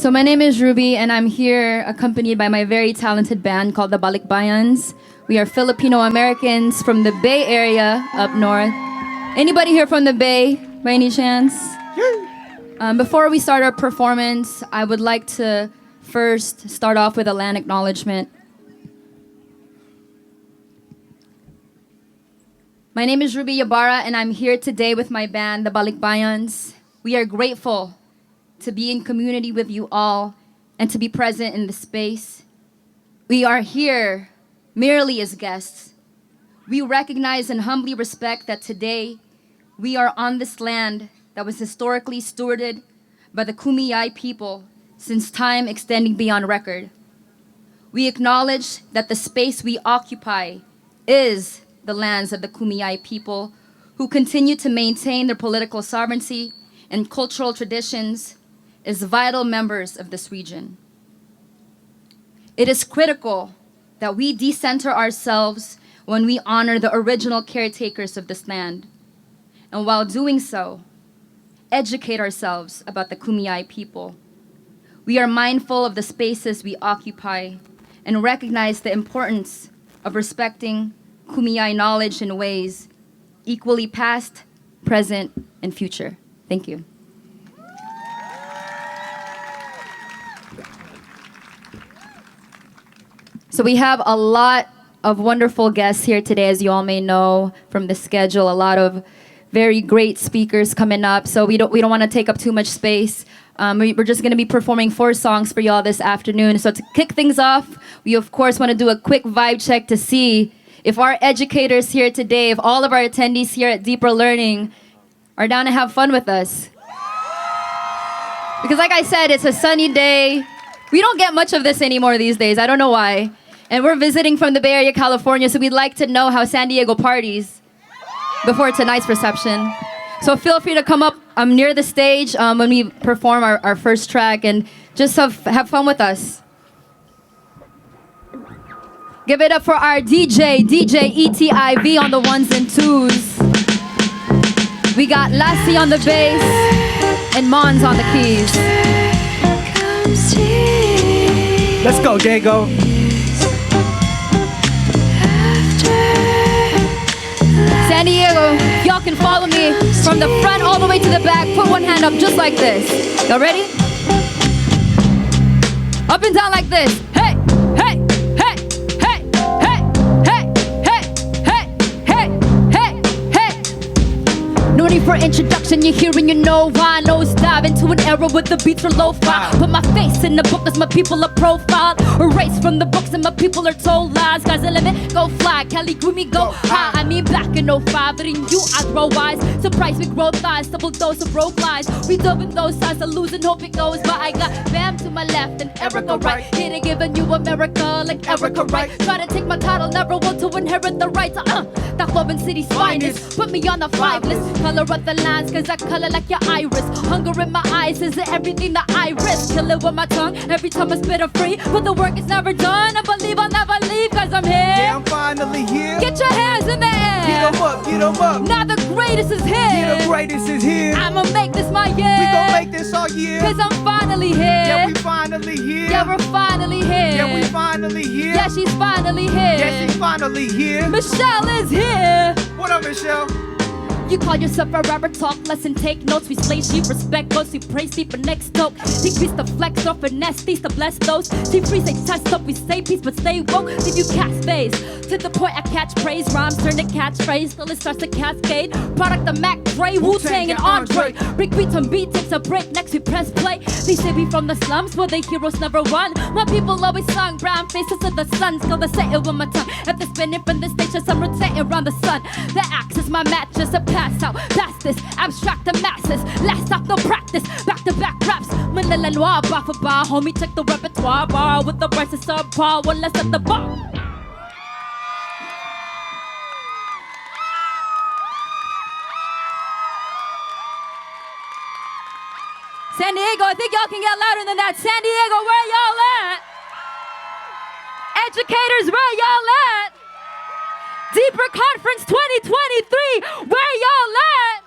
So my name is Ruby, and I'm here accompanied by my very talented band called the Balikbayans. We are Filipino Americans from the Bay Area up north. Anybody here from the Bay, by any chance? Before we start our performance, I would like to first start off with a land acknowledgement. My name is Ruby Yabara, and I'm here today with my band, the Balikbayans. We are grateful to be in community with you all and to be present in the space. We are here merely as guests. We recognize and humbly respect that today we are on this land that was historically stewarded by the Kumeyaay people since time extending beyond record. We acknowledge that the space we occupy is the lands of the Kumeyaay people who continue to maintain their political sovereignty and cultural traditions as vital members of this region. It is critical that we decenter ourselves when we honor the original caretakers of this land, and while doing so, educate ourselves about the Kumeyaay people. We are mindful of the spaces we occupy and recognize the importance of respecting Kumeyaay knowledge in ways equally past, present, and future. Thank you. So we have a lot of wonderful guests here today, as you all may know from the schedule. A lot of very great speakers coming up. So we don't want to take up too much space. We're just going to be performing 4 songs for y'all this afternoon. So to kick things off, we of course want to do a quick vibe check to see if our educators here today, if all of our attendees here at Deeper Learning are down to have fun with us. Because like I said, it's a sunny day. We don't get much of this anymore these days. I don't know why. And we're visiting from the Bay Area, California, so we'd like to know how San Diego parties before tonight's reception. So feel free to come up near the stage when we perform our first track and just have fun with us. Give it up for our DJ ETIV on the 1s and 2s. We got Lassie on the bass and Mons on the keys. Let's go, Dago. San Diego, y'all can follow me from the front all the way to the back. Put one hand up just like this. Y'all ready? Up and down like this. Hey, hey, hey, hey, hey, hey, hey, hey, hey, hey, hey. No need for introduction, you're hearing, you know why. Nose dive into an era with the beats are lo-fi. Put my face in the book as my people are profiled. Erase from the books and my people are told lies. Sky's the limit, go fly. Cali Groomy, go high. I mean back in 05, but in you I grow wise. Surprise me, grow thighs, double dose of broke lies. We dubbing those sides, I lose and hope it goes. But I got Bam to my left and Erica right. Here to give a new America like Erica Wright. Try to take my title, never want to inherit the rights. That club in city's finest. Put me on the 5 list. Color up the lines, cause I color like your iris. Hunger in my eyes is everything that I risk. Kill it with my tongue every time I spit a free. But the work is never done. I believe I'll never leave, cause I'm here. Yeah, I'm finally here. Get your hands in the air. Get 'em up, get 'em up. Now the greatest is here. Yeah, the greatest is here. I'ma make this my year. We gon' make this all year. Cause I'm finally here. Yeah, we finally here. Yeah, we're finally here. Yeah, we finally here. Yeah, she's finally here. Yeah, she's finally here. Michelle is here. What up, Michelle? You call yourself a rapper, talk less and take notes. We slay sheep, respect goes, we praise sleep and next dope. Decrease the flex or finesse, these to bless those. See free, say test up, we say peace, but stay woke. Leave you cast phase. To the point I catch praise, rhymes turn to catchphrase, till it starts to cascade. Product the Mac, Dre, Wu-Tang and Andre. Rick beats on beat, takes a break, next we press play. They say we from the slums where the heroes never won. My people always sung, brown faces of the sun. Still the say it with my tongue. At the spinning from the station, some rotating around the sun. The axe is my match, just a pass out. Pass this, abstract the masses. Last off, no practice. Back to back raps. Manila Noir, bar for bar. Homie, check the repertoire bar. With the verses subpar, one less at the bar. San Diego, I think y'all can get louder than that. San Diego, where y'all at? Educators, where y'all at? Deeper Conference 2023, where y'all at?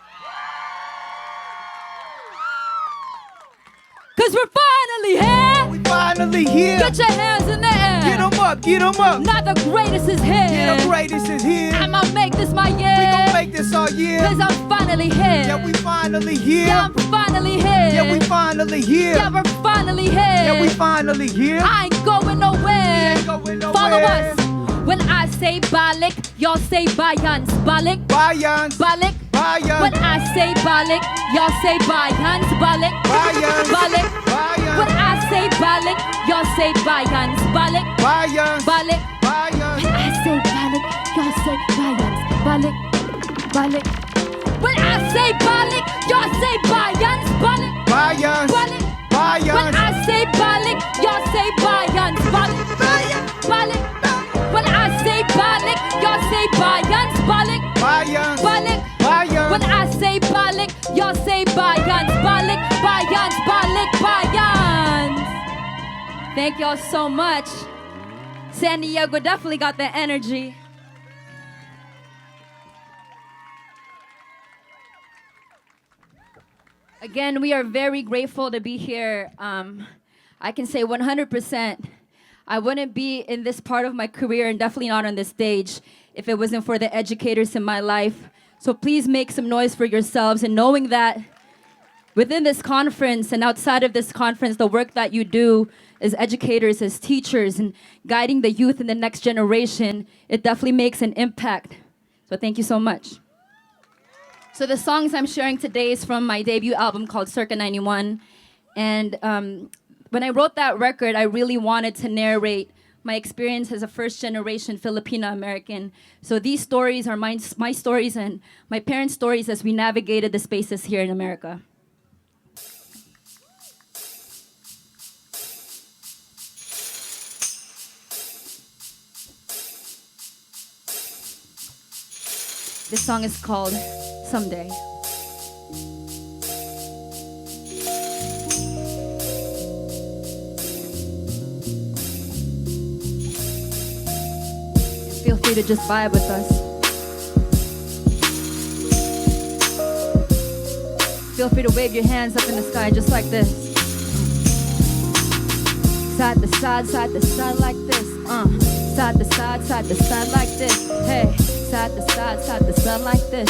Cause we're finally finally here. We finally here. Get your hands in the air. Get 'em up, get 'em up. Now the greatest is Yeah, here. the greatest is here. I'ma make this my We gon' year. make this our year. Cause I'm finally here. Yeah, we finally here. Yeah, I'm finally here. Yeah, we finally here. Yeah, we're finally here. Yeah, we finally here. I ain't going nowhere. ain't going nowhere. Follow us. When I say balik, y'all say bayans. Balik, Bayans, balik. bayans, When I say balik, y'all say bayans. Balik, bayans, balik. When bayans, I say balik, y'all say bayans. Balik, bayans, balik. bayans. When I say balik, y'all say bayans. Balik, balik. When I say balik, y'all say bayans. Balik, Bayans, balik. When bayans, I say balik, y'all say bayans. Balik, balik. When I say balik, y'all say bayans. Balik, bayans, balik. When bayans. I say balik, y'all say bayans. Balik, bayans, balik, bayans. Thank y'all so much. San Diego definitely got the energy. Again, we are very grateful to be here. I can say 100%. I wouldn't be in this part of my career and definitely not on this stage if it wasn't for the educators in my life. So please make some noise for yourselves, and knowing that within this conference and outside of this conference, the work that you do as educators, as teachers, and guiding the youth in the next generation, it definitely makes an impact. So thank you so much. So the songs I'm sharing today is from my debut album called Circa 91. And when I wrote that record, I really wanted to narrate my experience as a first-generation Filipino-American. So these stories are my stories and my parents' stories as we navigated the spaces here in America. This song is called Someday. Feel free to just vibe with us. Feel free to wave your hands up in the sky just like this. Side to side like this. Side to side like this. Hey, side to side like this.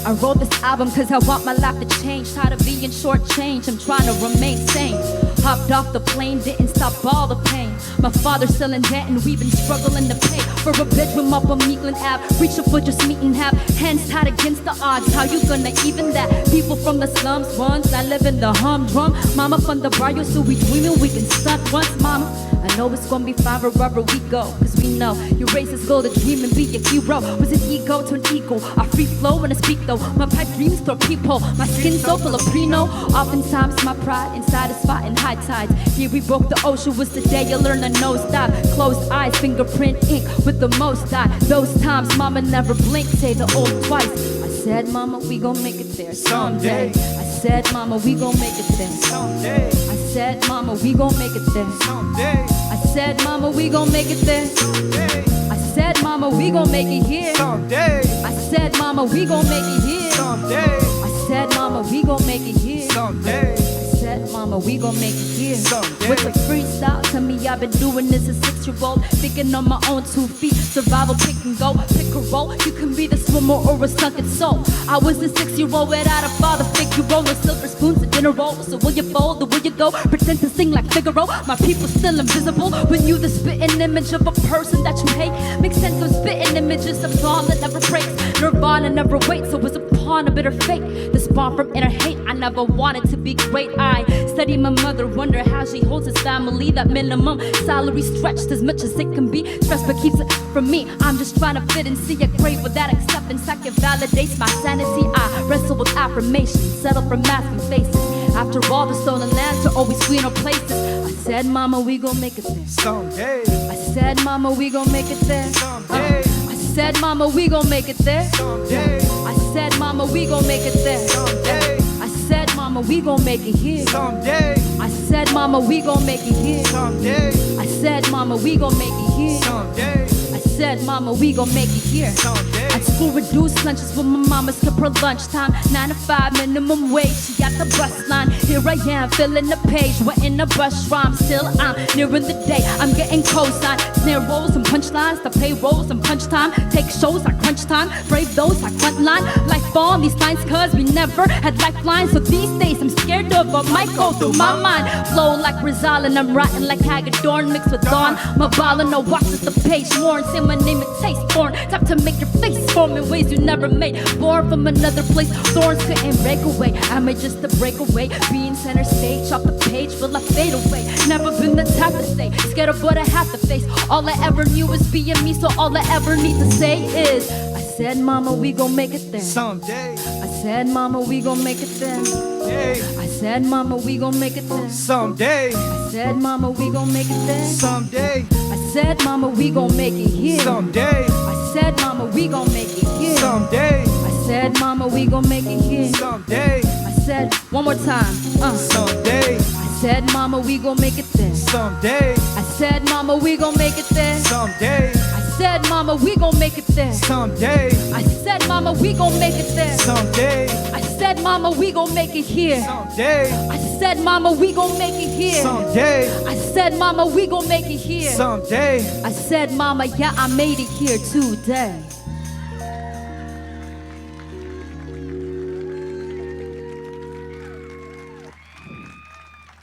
I wrote this album cause I want my life to change. Tired of being shortchanged, I'm trying to remain sane. Hopped off the plane, didn't stop all the pain. My father's still in debt and we've been struggling to pay for a bedroom up on Meekland Ave. Reaching for just meet and have hands tied against the odds. How you gonna even that? People from the slums once, I live in the humdrum. Mama from the barrio, so we dreaming we can stunt once, mama. I know it's gonna be fine wherever we go, cause we know your race is goal to dream and be a hero. Was an ego to an equal, I free flow when I speak though. My pipe dreams through peephole, my skin so full of Prino. Oftentimes my pride inside is fighting high tides. Here we broke the ocean, was the day you learn to nosedive. Closed eyes, fingerprint ink with the most dye. Those times mama never blinked, say the old twice. I said mama we gon' make it there someday. I said mama we gon' make it there Someday, I said mama we gon' make it there someday, I said mama we gon' make it there someday, I said mama we gon' make it here someday, I said mama we gon' make it here someday, I said mama we gon' make it here someday, I said mama we gon' make it here someday. With the freestyle to me I've been doing this as 6-year-old, thinking on my own 2 feet. Survival pick and go, pick a role. You can be the swimmer or a sunken soul. I was a 6-year-old without a father figure role. No silver spoons and dinner rolls. So will you fold or will you go? Pretend to sing like Figaro. My people still invisible. When you the spitting image of a person that you hate, make sense of spitting images of song that never breaks. Nirvana never waits, so was a pawn of bitter fate. The spawn from inner hate. I never wanted to be great. I study my mother, wonder how she holds his family. That minimum salary stretched as much as it can be. Stress but keeps it from me. I'm just trying to fit and see a grave without acceptance. I can validate my sanity. I wrestle with affirmation, settle for masking faces. After all, the stolen lands are always greener places. I said, mama, we gon' make it there someday, I said, mama, we gon' make it there someday, I said, mama, we gon' make it there someday, I said, mama, we gon' make it there someday, I said, mama, we gon' make it here someday, I said, mama, we gon' make it here someday, I said, mama, we gon' make it here someday, I said, mama, we gon' make it here someday. At school, reduced lunches with my mama, skip her lunchtime. 9 to 5, minimum wage, she got the bus line. Here I am, filling the page, wetting the brush rhyme. Still I'm nearing the day, I'm getting cosign. Snare rolls and punchlines, the payrolls and punch time. Take shows like crunch time, brave those like frontline. Life on these lines, cause we never had lifelines. So these days I'm scared of what might go through my mind. Flow like Rizal and I'm writing like Hagedorn mixed with Dawn. My ballin', no watches the page more and say my name it tastes foreign. Time to make your face form in ways you never made. Born from another place, thorns couldn't break away. Am I just a breakaway? Being center stage, off the page, will I fade away? Never been the type to stay scared of what I have to face. All I ever knew was being me, so all I ever need to say is I said, mama, we gon' make it there. Someday. I said, mama, we gon' make it there. Hey. I said, mama, we gon' make it there. Someday. I said, mama, we gon' make it there. Someday. I said, mama, we gon' make it here. Someday. I said, mama, we gon' make it here. Someday. I said, mama, we gon' make it here. Someday. I said, one more time. Someday. I said, mama, we gon' make it there. Someday. I said, mama, we gon' make it there. Someday. I said, mama, we gon' make it there. Someday. I said, mama, we gon' make it there. Someday. I said, mama, we gon' make it here. Someday. I said, mama, we gon' make it here. Someday. I said, mama, we gon' make it here. Someday. I said, mama, yeah, I made it here today.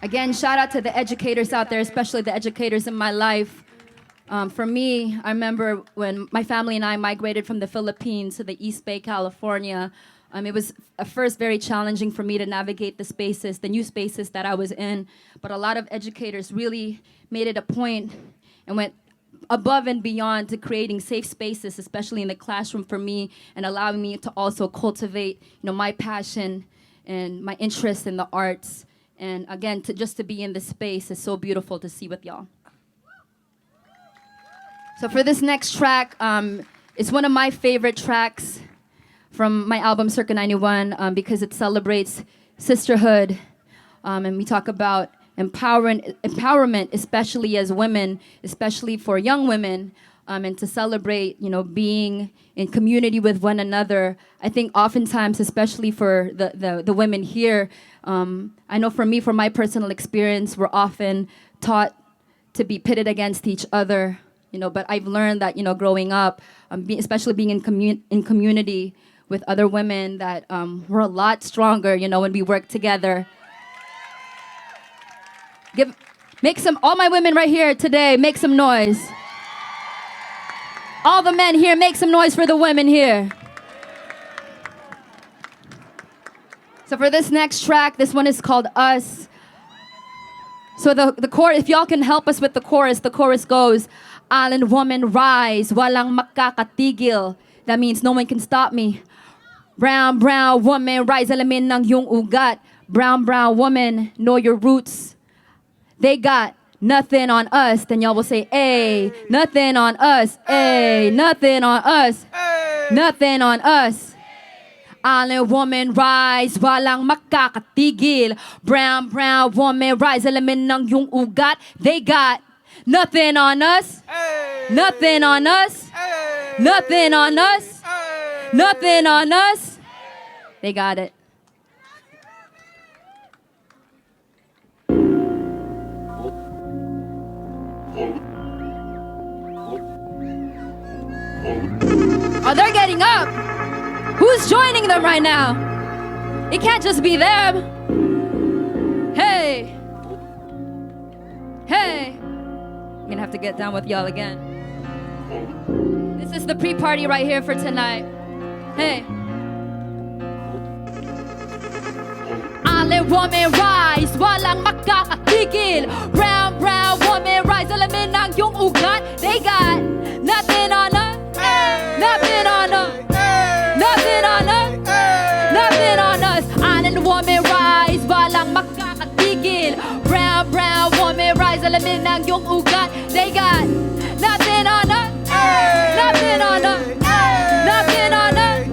Again, shout out to the educators out there, especially the educators in my life. For me, I remember when my family and I migrated from the Philippines to the East Bay, California. It was at first very challenging for me to navigate the spaces, the new spaces that I was in. But a lot of educators really made it a point and went above and beyond to creating safe spaces, especially in the classroom for me, and allowing me to also cultivate, my passion and my interest in the arts. And again, just to be in this space is so beautiful to see with y'all. So for this next track, it's one of my favorite tracks from my album Circa 91 because it celebrates sisterhood, and we talk about empowerment, especially as women, especially for young women, and to celebrate, being in community with one another. I think oftentimes, especially for the women here, I know for me, from my personal experience, we're often taught to be pitted against each other, but I've learned that, growing up, especially being in community with other women, that we're a lot stronger, when we work together. All my women right here today, make some noise. All the men here, make some noise for the women here. So for this next track, this one is called Us. So the chorus, if y'all can help us with the chorus goes, Island woman rise, walang makakatigil. That means no one can stop me. Brown woman rise, alamin ng iyong ugat. Brown woman, know your roots. They got nothing on us. Then y'all will say, ay, nothing on us. Ay, nothing on us. Nothing on us. Island woman rise, walang makakatigil. Brown woman rise, alamin ng iyong ugat. They got nothing on us. Nothing on us. Nothing on us. Nothing on us. They got it. Oh, they're getting up. Who's joining them right now? It can't just be them. Hey. Hey. I'm gonna have to get down with y'all again. This is the pre-party right here for tonight. Hey. Island woman rise, walang makakatigil. Brown woman rise, alamin ng iyong ugat. They got nothing on us. Nothing on us. Nothing on us. Nothing on us. Island woman rise, walang makakatigil. Brown woman rise, alamin ng iyong ugat. They got nothing on us. Nothing on us. Nothing on us.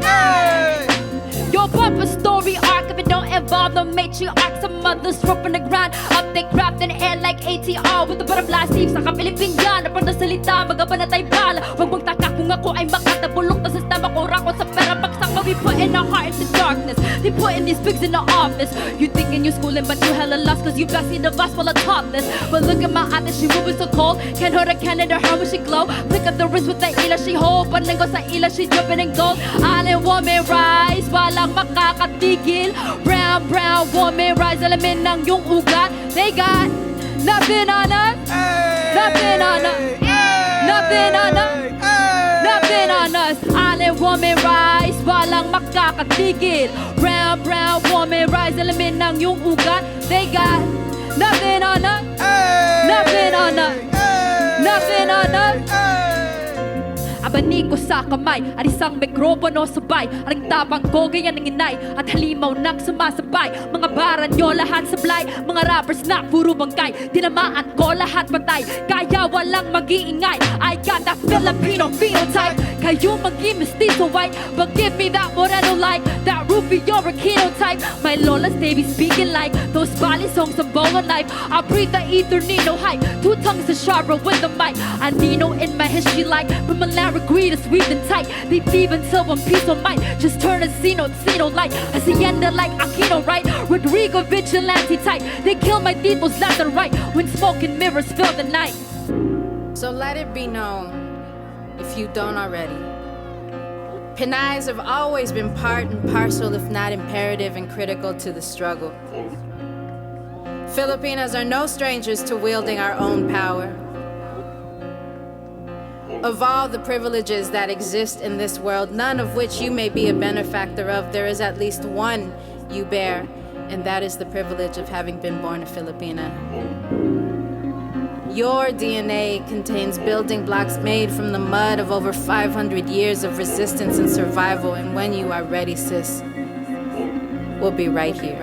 Your bumper story arc, if it don't involve the matriarch, some mothers rope from the ground up, they craft in the air like ATR with the butterfly sleeves. Nakapilipin yan, na pag nasalita, magabanatay bala. Huwag mong taka kung ako ay makatabulok na sistema ko. sa pera pagsama. We putting our heart into darkness. They putting these pigs in the office. You thinking you're schooling but you hella lost, cause you backseat the bus while I topless. But look at my ate, she moving so cold. Can't hold a candle to her when she glow. Flick up the wrist with the ila she hold. Panengo sa ila, she dripping in gold. Island woman rise, walang makakatigil. Brown, brown woman rise, alamin ng yung ugat. They got nothing on us, nothing on us, nothing on us, nothing on us. Island woman rise, walang makakatigil. Brown, brown woman rise, alamin ng yung ugat. They got nothing on us, nothing on us, nothing on us. Abani ko sa kamay at isang mikropono sabay. Aring tapang ko ganyan ng inay at halimaw nang sumasabay. Mga baranyo lahat sablay, mga rappers na puro bangkay. Tinamaan ko lahat patay, kaya walang mag-iingay. I got that Filipino phenotype. Kayo mag-i-mestizo white, but give me that moreno like that Rufio Aquino type. My lolas they be speaking like those bali songs of bolo knife. I breathe the ether, Nino hype. Two tongues to sharper with the mic. I Nino in my history like from Malaria greed is weaving tight. They thieve until one piece of might just turn a Zeno like Hacienda like Aquino, right? Rodrigo vigilante type. They kill my people's left and right when smoke and mirrors fill the night. So let it be known, if you don't already, Pinays have always been part and parcel, if not imperative and critical to the struggle. Filipinas are no strangers to wielding our own power. Of all the privileges that exist in this world, none of which you may be a benefactor of, there is at least one you bear, and that is the privilege of having been born a Filipina. Your DNA contains building blocks made from the mud of over 500 years of resistance and survival, and when you are ready, sis, we'll be right here.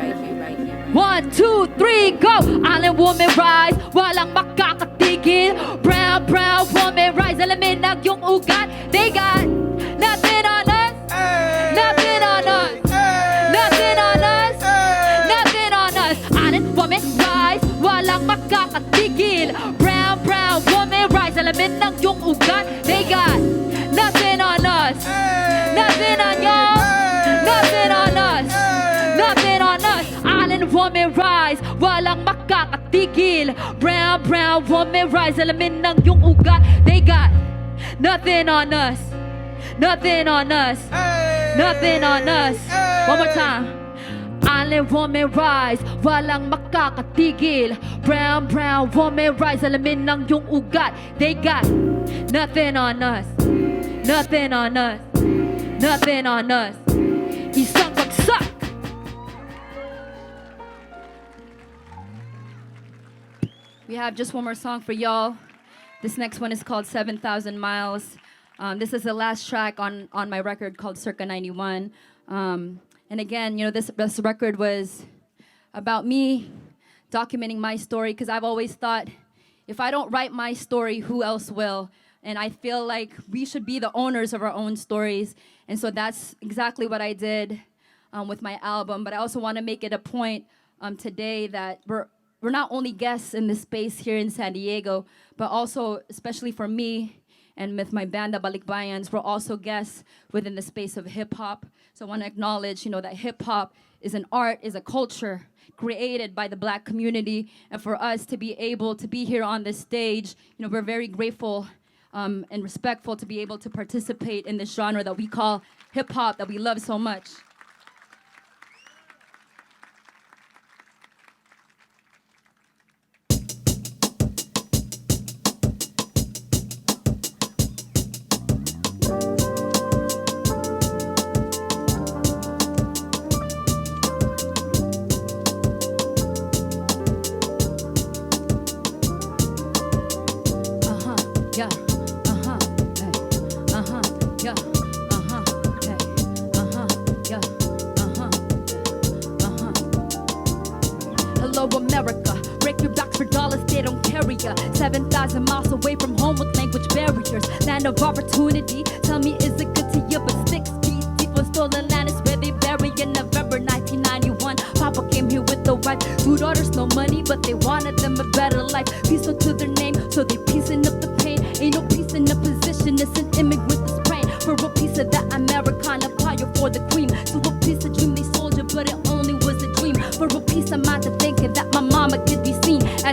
1, 2, 3, go! Island woman rise, walang makakatigil. Brown, brown woman rise, alamin ng yung ugat. They got nothing on us, nothing on us, nothing on us, nothing on us. Island woman rise, walang makakatigil. Brown, brown woman rise, alamin ng yung ugat. They got nothing on us, nothing on y'all, nothing on us, nothing on us. Island woman rise, walang makakatigil. Brown, brown woman rise, alamin ng yung ugat. They got nothing on us, nothing on us, nothing on us. One more time. Island woman rise, walang makakatigil. Brown, brown woman rise, alamin ng yung ugat. They got nothing on us, nothing on us, nothing on us. Isang bagsak. We have just one more song for y'all. This next one is called 7,000 Miles. This is the last track on my record called Circa 91. And again, you know, this record was about me documenting my story, because I've always thought, if I don't write my story, who else will? And I feel like we should be the owners of our own stories. And so that's exactly what I did with my album. But I also want to make it a point today that we're not only guests in this space here in San Diego, but also, especially for me and with my band, the Balikbayans, we're also guests within the space of hip-hop. So I want to acknowledge, you know, that hip-hop is an art, is a culture created by the Black community. And for us to be able to be here on this stage, you know, we're very grateful and respectful to be able to participate in this genre that we call hip-hop, that we love so much. America, break your backs for dollars, they don't carry ya. 7,000 miles away from home with language barriers. Land of opportunity, tell me is it good to you? But 6 feet deep on stolen land is where they bury in November 1991. Papa came here with the wife, 2 daughters, no money, but they wanted them a better life. Peaceful to their name, so they piecing up the pain. Ain't no peace in the position, it's an immigrant that's praying for a piece of that Americana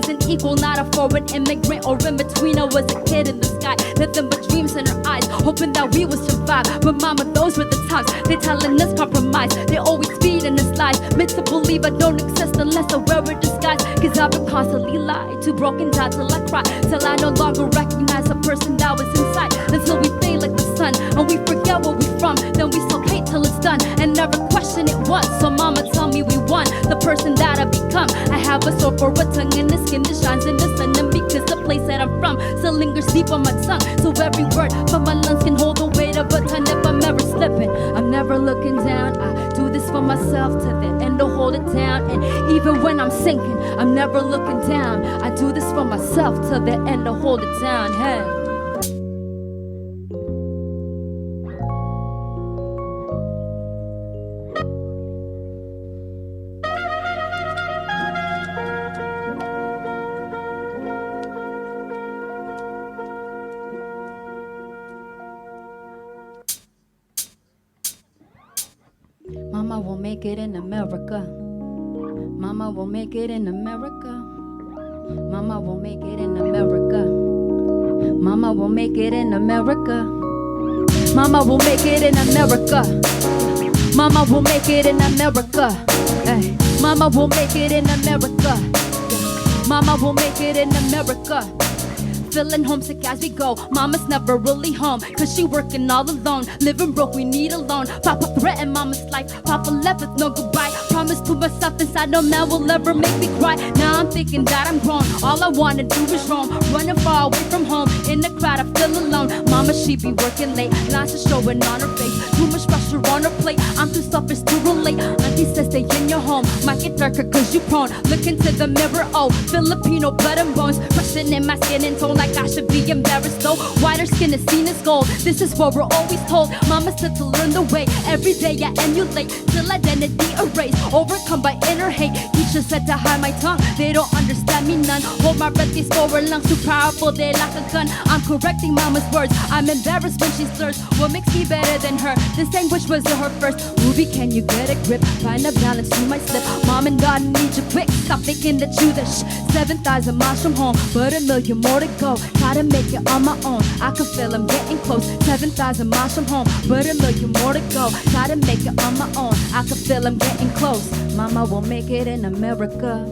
as an equal, not a foreign immigrant or in between. I was a kid in the sky, nothing but dreams in her eyes, hoping that we would survive. But mama, those were the times. They telling us compromise, they always feeding us lies, meant to believe I don't exist unless I wear a disguise. Cause I've been constantly lied to, broken down till I cry, till I no longer recognize the person that was inside. Until we fade like the sun and we forget where we from, then we still hate till it's done and never question it once. So mama, tell me we won, the person that I become. I have a sword for a tongue and a skin that shines in the sun, and because the place that I'm from still lingers deep on my tongue. So every word from my lungs can hold the weight of a ton. If I'm ever slipping, I'm never looking down. I do this for myself to the end to hold it down. And even when I'm sinking, I'm never looking down. I do this for myself to the end to hold it down. Hey. Mama will make it in America. Mama will make it in America. Mama will make it in America. Mama will make it in America. Mama will make it in America. Mama will make it in America. Hey. Mama will make it in America. Mama will make it in America. Feeling homesick as we go. Mama's never really home, cause she working all alone. Living broke, we need a loan. Papa threatened mama's life, Papa left with no goodbye. Promised to myself inside, no man will ever make me cry. Now I'm thinking that I'm grown, all I wanna do is roam, running far away from home. In the crowd I feel alone. Mama, she be working late, lines are showing on her face. Too much pressure on her plate, I'm too selfish to relate. Auntie says stay in your home, might get darker cause you prone. Look into the mirror, oh, Filipino blood and bones. Questioning my skin and tone like I should be embarrassed though. Whiter skin is seen as gold, this is what we're always told. Mama said to learn the way, every day I emulate, till identity erased, overcome by inner hate. Teacher said to hide my tongue, they don't understand me none. Hold my breath, these forward lungs too powerful, they like a gun. I'm correcting mama's words, I'm embarrassed when she slurs. What makes me better than her? This anguish was her first. Ruby, can you get a grip? Find a balance, you might slip. Mom and God need you quick, stop thinking that you the 7,000 miles from home, but a million more to go. Try to make it on my own, I can feel I'm getting close. 7,000 miles from home, but a million more to go. Try to make it on my own, I can feel I'm getting close. Mama will make it in America.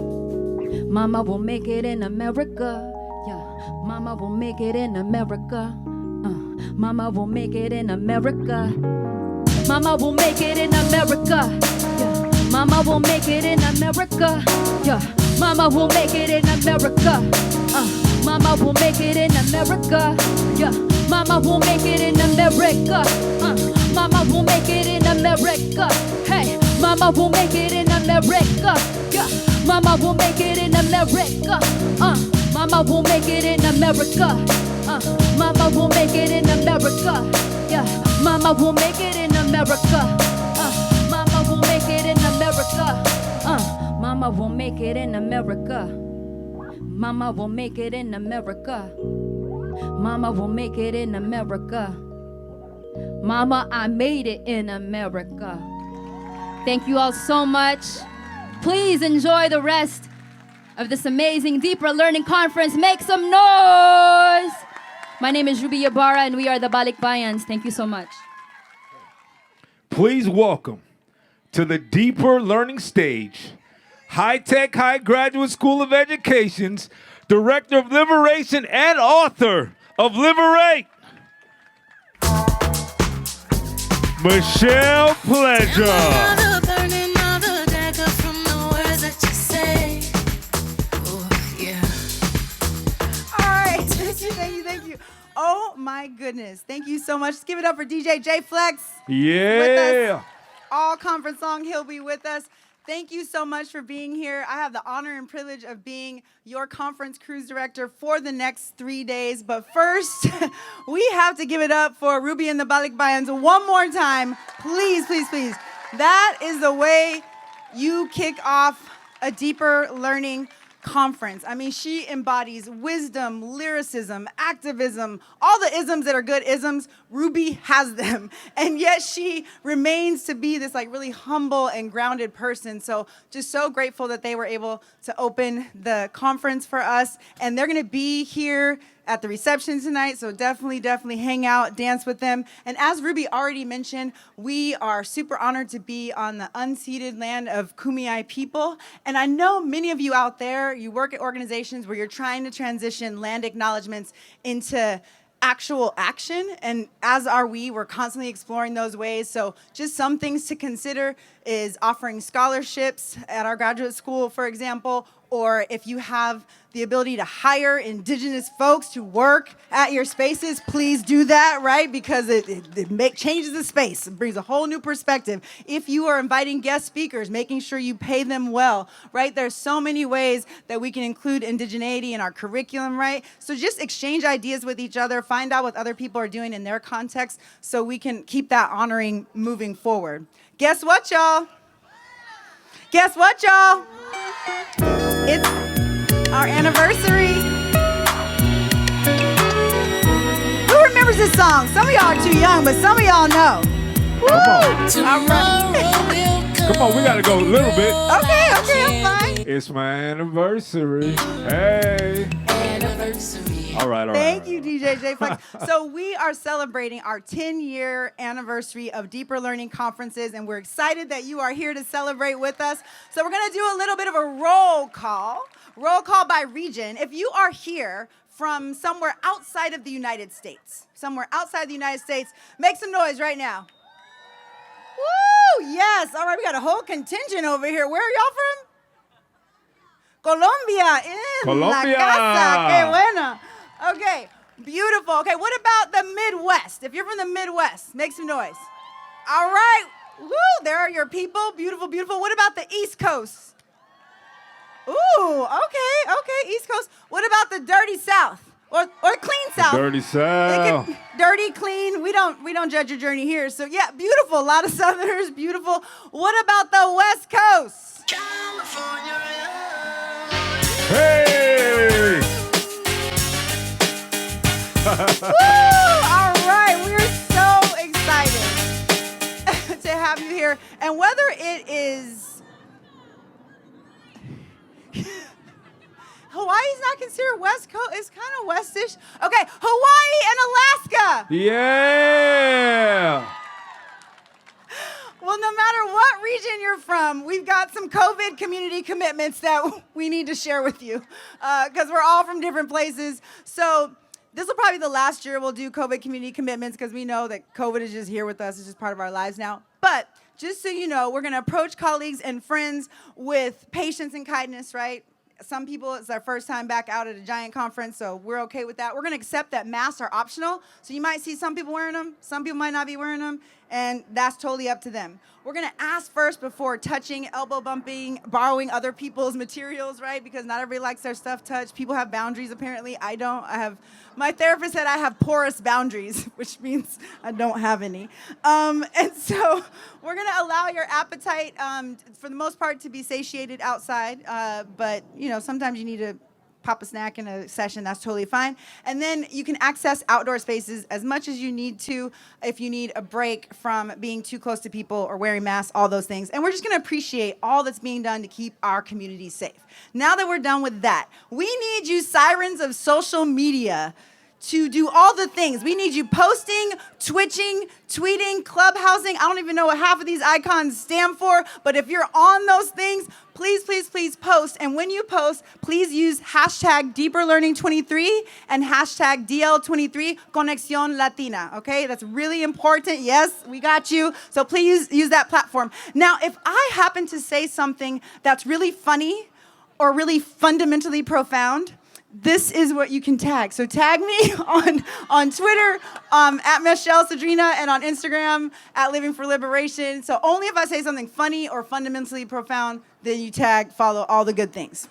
Mama will make it in America. Yeah, Mama will make it in America. Mama will make it in America. Mama will make it in America. Yeah, Mama will make it in America. Yeah, Mama will make it in America. Mama will make it in America. Yeah, Mama will make it in America. Mama will make it in America. Hey, Mama will make it in America. Yeah, Mama will make it in America. Mama will make it in America. Mama will make it in America. Yeah, Mama will make it in America. Mama will make it in America. Mama will make it in America. Mama will make it in America. Mama will make it in America. Mama, I made it in America. Thank you all so much. Please enjoy the rest of this amazing Deeper Learning Conference. Make some noise. My name is Ruby Ybarra, and we are the Balikbayans. Thank you so much. Please welcome to the Deeper Learning stage, High Tech High Graduate School of Education's Director of Liberation and author of Liberate, Michelle Pleasure. Thank you. Oh my goodness. Thank you so much. Let's give it up for DJ J Flex. Yeah. All conference long, he'll be with us. Thank you so much for being here. I have the honor and privilege of being your conference cruise director for the next 3 days. But first, we have to give it up for Ruby and the Balikbayans one more time. Please, please, please. That is the way you kick off a Deeper Learning conference. I mean, she embodies wisdom, lyricism, activism, all the isms that are good isms. Ruby has them. And yet she remains to be this like really humble and grounded person. So just so grateful that they were able to open the conference for us. And they're going to be here at the reception tonight, so definitely hang out, dance with them. And as Ruby already mentioned, we are super honored to be on the unceded land of Kumeyaay people. And I know many of you out there, you work at organizations where you're trying to transition land acknowledgements into actual action, and as are we're constantly exploring those ways. So just some things to consider is offering scholarships at our graduate school, for example, or if you have the ability to hire Indigenous folks to work at your spaces, please do that, right? Because it changes the space. It brings a whole new perspective. If you are inviting guest speakers, making sure you pay them well, right? There's so many ways that we can include indigeneity in our curriculum, right? So just exchange ideas with each other, find out what other people are doing in their context so we can keep that honoring moving forward. Guess what, y'all? Guess what, y'all? It's our anniversary. Who remembers this song? Some of y'all are too young, but some of y'all know. Woo! All right. Come on, we gotta go a little bit. Okay, I'm fine. It's my anniversary. Hey. All right. Thank you, DJ J Flex. So we are celebrating our 10-year anniversary of Deeper Learning Conferences, and we're excited that you are here to celebrate with us. So we're going to do a little bit of a roll call by region. If you are here from somewhere outside of the United States, make some noise right now. Woo! Yes. All right, we got a whole contingent over here. Where are y'all from? Colombia. Colombia. La casa. Qué buena. Okay, beautiful. Okay, what about the Midwest? If you're from the Midwest, make some noise. All right. Woo, there are your people. Beautiful, beautiful. What about the East Coast? Ooh, okay, East Coast. What about the dirty South? Or clean South? Dirty South. Dirty, clean. We don't judge your journey here. So yeah, beautiful. A lot of Southerners, beautiful. What about the West Coast? California. Hey! Woo! All right, we're so excited to have you here. And whether it is Hawaii's not considered West Coast, it's kind of westish. Okay, Hawaii and Alaska. Yeah! Well, no matter what region you're from, we've got some COVID community commitments that we need to share with you because we're all from different places. So this will probably be the last year we'll do COVID community commitments because we know that COVID is just here with us. It's just part of our lives now. But just so you know, we're going to approach colleagues and friends with patience and kindness, right? Some people, it's their first time back out at a giant conference, so we're okay with that. We're going to accept that masks are optional. So you might see some people wearing them. Some people might not be wearing them, and that's totally up to them. We're going to ask first before touching, elbow bumping, borrowing other people's materials, right? Because not everybody likes their stuff touched. People have boundaries, apparently. I don't. My therapist said I have porous boundaries, which means I don't have any. And so we're going to allow your appetite, for the most part, to be satiated outside. But, sometimes you need to pop a snack in a session, that's totally fine. And then you can access outdoor spaces as much as you need to if you need a break from being too close to people or wearing masks, all those things. And we're just going to appreciate all that's being done to keep our community safe. Now that we're done with that, we need you sirens of social media to do all the things. We need you posting, twitching, tweeting, clubhousing. I don't even know what half of these icons stand for, but if you're on those things, please, please, please post. And when you post, please use hashtag DeeperLearning23 and hashtag DL23 Conexión Latina, okay? That's really important. Yes, we got you. So please use that platform. Now, if I happen to say something that's really funny or really fundamentally profound, this is what you can tag. So tag me on Twitter at Michelle Cedrina and on Instagram at Living for Liberation. So only if I say something funny or fundamentally profound, then you tag, follow all the good things.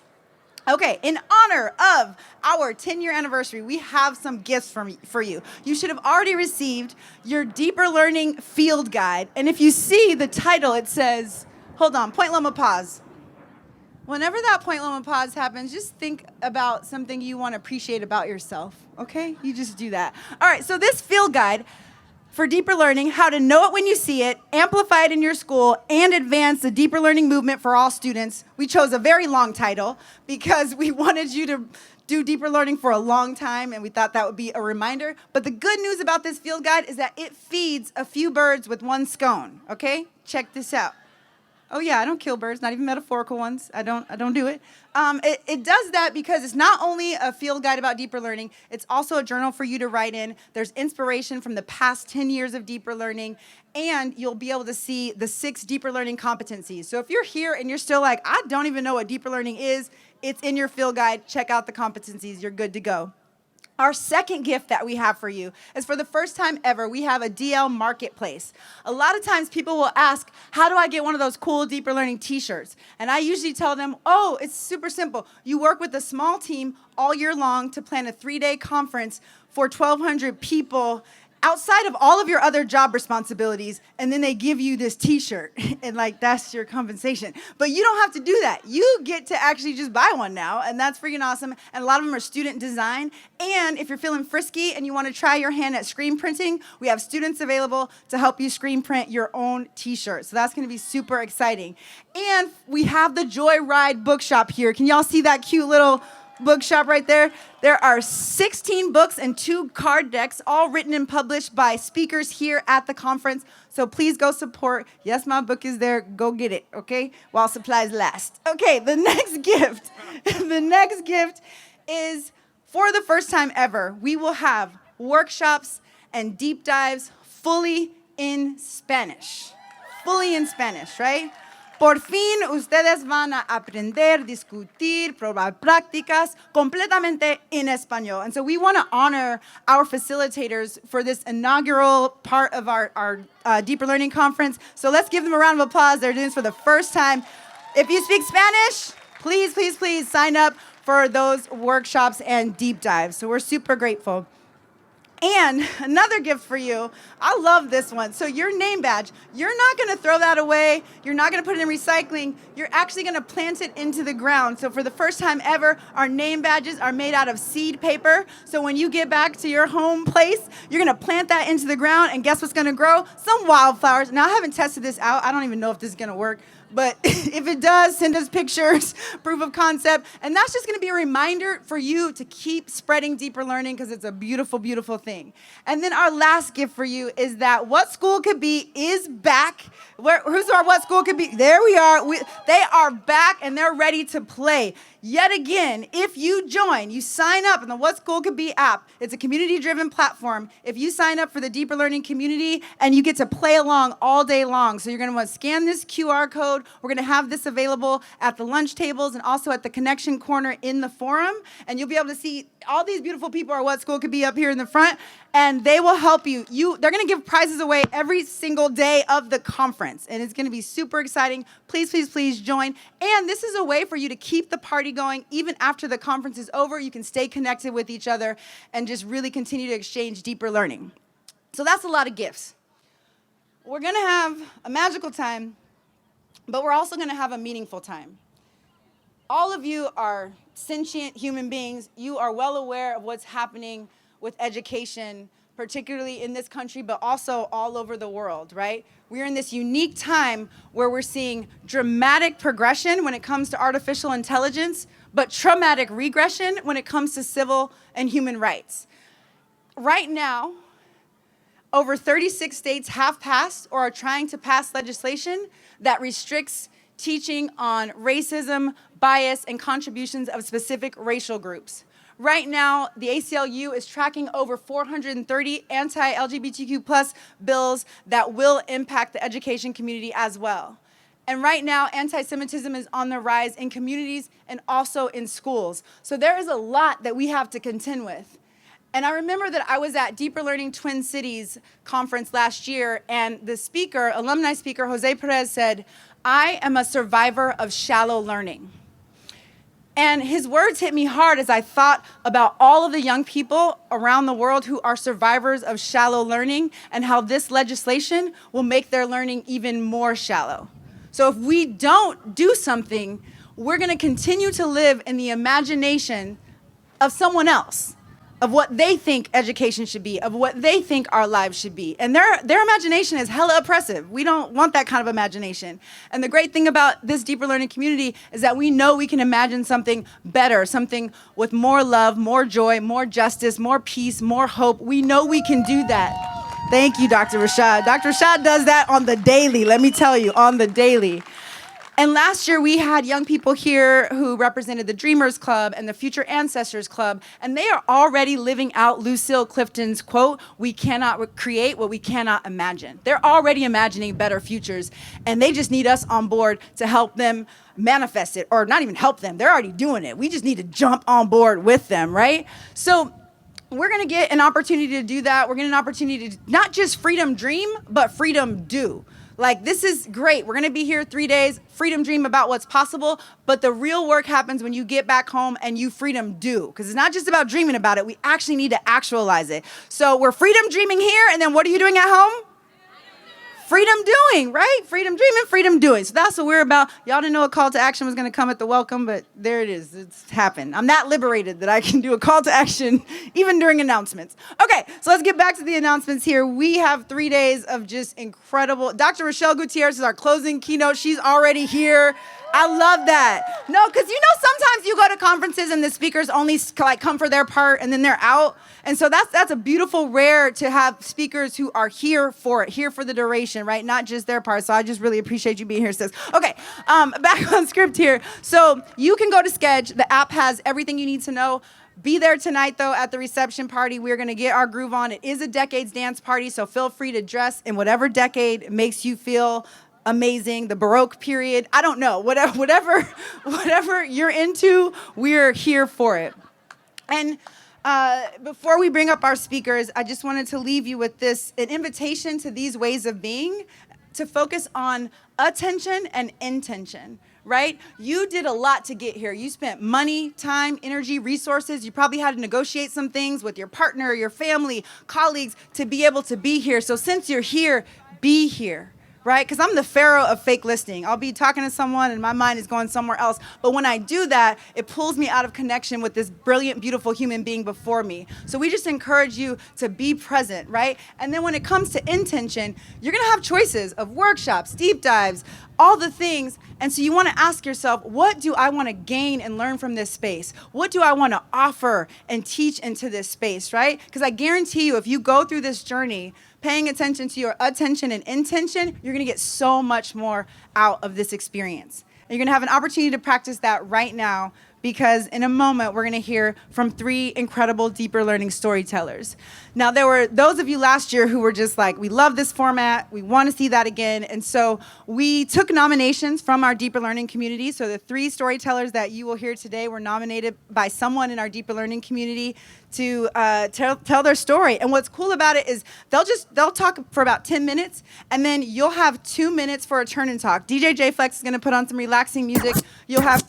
Okay, in honor of our 10-year anniversary, we have some gifts for you. You should have already received your Deeper Learning Field Guide. And if you see the title, it says, hold on, point loma pause. whenever that point moment pause happens, just think about something you want to appreciate about yourself, okay? You just do that. All right, so this field guide for deeper learning, how to know it when you see it, amplify it in your school, and advance the deeper learning movement for all students. We chose a very long title because we wanted you to do deeper learning for a long time, and we thought that would be a reminder. But the good news about this field guide is that it feeds a few birds with one scone, okay? Check this out. Oh yeah, I don't kill birds, not even metaphorical ones. I don't do it. It does that because it's not only a field guide about deeper learning, it's also a journal for you to write in. There's inspiration from the past 10 years of deeper learning, and you'll be able to see the 6 deeper learning competencies. So if you're here and you're still like, I don't even know what deeper learning is, it's in your field guide. Check out the competencies. You're good to go. Our second gift that we have for you is, for the first time ever, we have a DL marketplace. A lot of times people will ask, how do I get one of those cool deeper learning t-shirts? And I usually tell them, oh, it's super simple. You work with a small team all year long to plan a 3-day conference for 1,200 people outside of all of your other job responsibilities, and then they give you this t-shirt, and like, that's your compensation. But you don't have to do that. You get to actually just buy one now, and that's freaking awesome. And a lot of them are student design. And if you're feeling frisky and you want to try your hand at screen printing, we have students available to help you screen print your own t-shirt. So that's going to be super exciting. And we have the Joyride bookshop here. Can y'all see that cute little bookshop right there? There are 16 books and 2 card decks, all written and published by speakers here at the conference. So please go support. Yes, my book is there. Go get it, okay? While supplies last. Okay, the next gift. The next gift is, for the first time ever, we will have workshops and deep dives fully in Spanish. Fully in Spanish, right? Por fin, ustedes van a aprender, discutir, probar prácticas completamente en español. And so we want to honor our facilitators for this inaugural part of our Deeper Learning Conference. So let's give them a round of applause. They're doing this for the first time. If you speak Spanish, please, please, please sign up for those workshops and deep dives. So we're super grateful. And another gift for you, I love this one. So your name badge, you're not gonna throw that away. You're not gonna put it in recycling. You're actually gonna plant it into the ground. So for the first time ever, our name badges are made out of seed paper. So when you get back to your home place, you're gonna plant that into the ground, and guess what's gonna grow? Some wildflowers. Now I haven't tested this out. I don't even know if this is gonna work. But if it does, send us pictures, proof of concept. And that's just going to be a reminder for you to keep spreading deeper learning, because it's a beautiful, beautiful thing. And then our last gift for you is that What School Could Be is back. Who's our What School Could Be? There we are. They are back, and they're ready to play. Yet again, if you join, you sign up in the What School Could Be app. It's a community-driven platform. If you sign up for the Deeper Learning community, and you get to play along all day long. So you're going to want to scan this QR code. We're going to have this available at the lunch tables and also at the connection corner in the forum. And you'll be able to see all these beautiful people are What School Could Be up here in the front, and they will help you. They're going to give prizes away every single day of the conference, and it's going to be super exciting. Please, please, please join. And this is a way for you to keep the party going even after the conference is over. You can stay connected with each other and just really continue to exchange deeper learning. So that's a lot of gifts. We're going to have a magical time, but we're also going to have a meaningful time. All of you are sentient human beings. You are well aware of what's happening with education, particularly in this country, but also all over the world, right? We're in this unique time where we're seeing dramatic progression when it comes to artificial intelligence, but traumatic regression when it comes to civil and human rights. Right now, over 36 states have passed or are trying to pass legislation that restricts teaching on racism, bias, and contributions of specific racial groups. Right now, the ACLU is tracking over 430 anti-LGBTQ+ bills that will impact the education community as well. And right now, anti-Semitism is on the rise in communities and also in schools. So there is a lot that we have to contend with. And I remember that I was at Deeper Learning Twin Cities conference last year, and the speaker, alumni speaker, Jose Perez, said, "I am a survivor of shallow learning." And his words hit me hard as I thought about all of the young people around the world who are survivors of shallow learning, and how this legislation will make their learning even more shallow. So if we don't do something, we're going to continue to live in the imagination of someone else, of what they think education should be, of what they think our lives should be. And their imagination is hella oppressive. We don't want that kind of imagination. And the great thing about this deeper learning community is that we know we can imagine something better, something with more love, more joy, more justice, more peace, more hope. We know we can do that. Thank you, Dr. Rashad. Dr. Rashad does that on the daily, let me tell you, on the daily. And last year, we had young people here who represented the Dreamers Club and the Future Ancestors Club, and they are already living out Lucille Clifton's quote, "We cannot create what we cannot imagine." They're already imagining better futures, and they just need us on board to help them manifest it, or not even help them. They're already doing it. We just need to jump on board with them, right? So we're going to get an opportunity to do that. We're getting an opportunity to not just freedom dream, but freedom do. Like, this is great. We're going to be here 3 days, freedom dream about what's possible, but the real work happens when you get back home and you freedom do, because it's not just about dreaming about it. We actually need to actualize it. So we're freedom dreaming here, and then what are you doing at home? Freedom doing, right? Freedom dreaming, freedom doing. So that's what we're about. Y'all didn't know a call to action was going to come at the welcome, but there it is. It's happened. I'm that liberated that I can do a call to action even during announcements. Okay, so let's get back to the announcements here. We have 3 days of just incredible. Dr. Rochelle Gutierrez is our closing keynote. She's already here. I love that. No, because you know sometimes you go to conferences and the speakers only like come for their part and then they're out. And so that's a beautiful rare to have speakers who are here for it, here for the duration, right? Not just their part. So I just really appreciate you being here, sis. Okay, back on script here. So you can go to Sketch. The app has everything you need to know. Be there tonight, though, at the reception party. We're going to get our groove on. It is a Decades dance party, so feel free to dress in whatever decade makes you feel amazing. The Baroque period, I don't know, whatever you're into, we're here for it. And before we bring up our speakers, I just wanted to leave you with an invitation to these ways of being, to focus on attention and intention, right? You did a lot to get here. You spent money, time, energy, resources. You probably had to negotiate some things with your partner, your family, colleagues to be able to be here. So since you're here, be here. Right? Because I'm the pharaoh of fake listening. I'll be talking to someone and my mind is going somewhere else. But when I do that, it pulls me out of connection with this brilliant, beautiful human being before me. So we just encourage you to be present, right? And then when it comes to intention, you're going to have choices of workshops, deep dives, all the things. And so you want to ask yourself, what do I want to gain and learn from this space? What do I want to offer and teach into this space, right? Because I guarantee you, if you go through this journey, paying attention to your attention and intention, you're going to get so much more out of this experience. And you're going to have an opportunity to practice that right now, because in a moment, we're going to hear from 3 incredible deeper learning storytellers. Now, there were those of you last year who were just like, we love this format. We want to see that again. And so we took nominations from our deeper learning community. So the 3 storytellers that you will hear today were nominated by someone in our deeper learning community to tell their story. And what's cool about it is they'll talk for about 10 minutes, and then you'll have 2 minutes for a turn and talk. DJ J Flex is going to put on some relaxing music. You'll have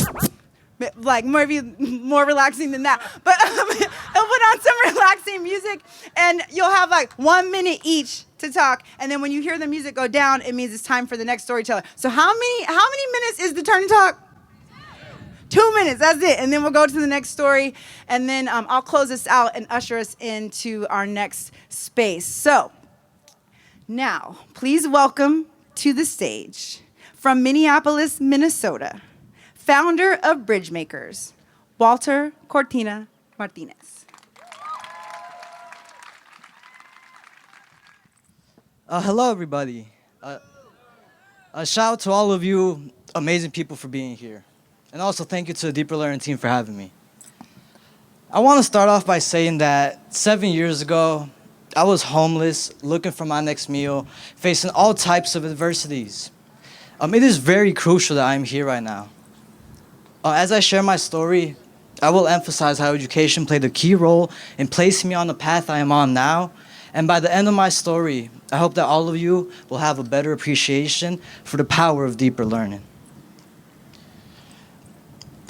like more relaxing than that, but he'll put on some relaxing music, and you'll have like 1 minute each to talk. And then when you hear the music go down, it means it's time for the next storyteller. So how many minutes is the turn and talk? 2 minutes, that's it. And then we'll go to the next story, and then I'll close this out and usher us into our next space. So now, please welcome to the stage, from Minneapolis, Minnesota, founder of Bridgemakers, Walter Cortina Martinez. Hello, everybody. A shout out to all of you amazing people for being here. And also thank you to the Deeper Learning team for having me. I want to start off by saying that 7 years ago, I was homeless, looking for my next meal, facing all types of adversities. It is very crucial that I'm here right now. As I share my story, I will emphasize how education played a key role in placing me on the path I am on now. And by the end of my story, I hope that all of you will have a better appreciation for the power of deeper learning.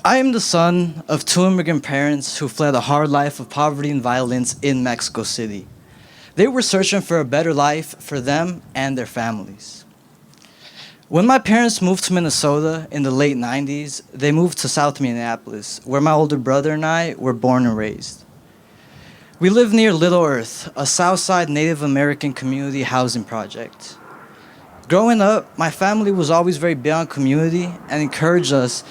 I am the son of 2 immigrant parents who fled a hard life of poverty and violence in Mexico City. They were searching for a better life for them and their families. When my parents moved to Minnesota in the late 90s, they moved to South Minneapolis, where my older brother and I were born and raised. We live near Little Earth, a Southside Native American community housing project. Growing up, my family was always very big on community and encouraged us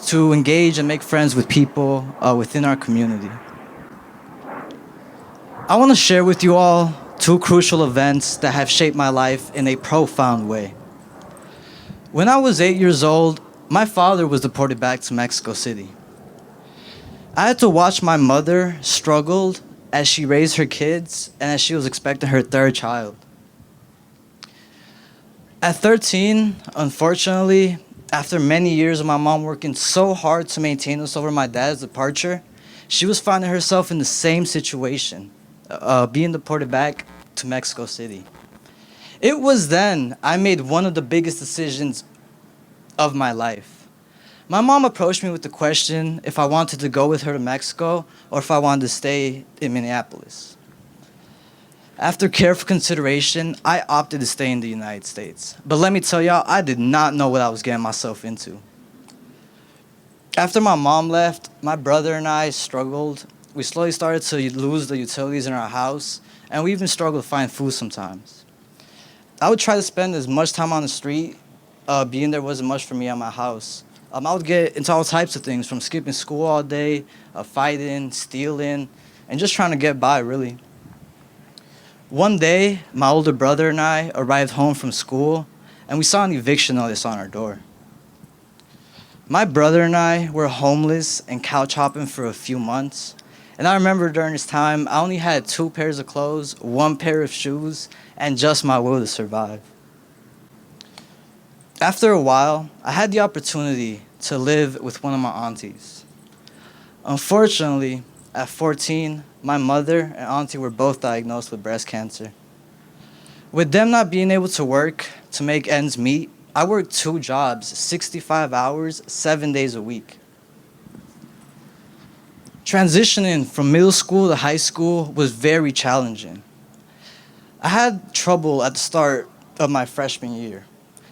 to engage and make friends with people within our community. I want to share with you all two crucial events that have shaped my life in a profound way. When I was 8 years old, my father was deported back to Mexico City. I had to watch my mother struggle as she raised her kids and as she was expecting her third child. At 13, unfortunately, after many years of my mom working so hard to maintain us over my dad's departure, she was finding herself in the same situation, being deported back to Mexico City. It was then I made one of the biggest decisions of my life. My mom approached me with the question if I wanted to go with her to Mexico or if I wanted to stay in Minneapolis. After careful consideration, I opted to stay in the United States. But let me tell y'all, I did not know what I was getting myself into. After my mom left, my brother and I struggled. We slowly started to lose the utilities in our house, and we even struggled to find food sometimes. I would try to spend as much time on the street, being there wasn't much for me at my house. I would get into all types of things, from skipping school all day, fighting, stealing, and just trying to get by, really. One day, my older brother and I arrived home from school, and we saw an eviction notice on our door. My brother and I were homeless and couch hopping for a few months. And I remember during this time, I only had 2 pairs of clothes, 1 pair of shoes, and just my will to survive. After a while, I had the opportunity to live with one of my aunties. Unfortunately, at 14, my mother and auntie were both diagnosed with breast cancer. With them not being able to work to make ends meet, I worked 2 jobs, 65 hours, 7 days a week. Transitioning from middle school to high school was very challenging. I had trouble at the start of my freshman year.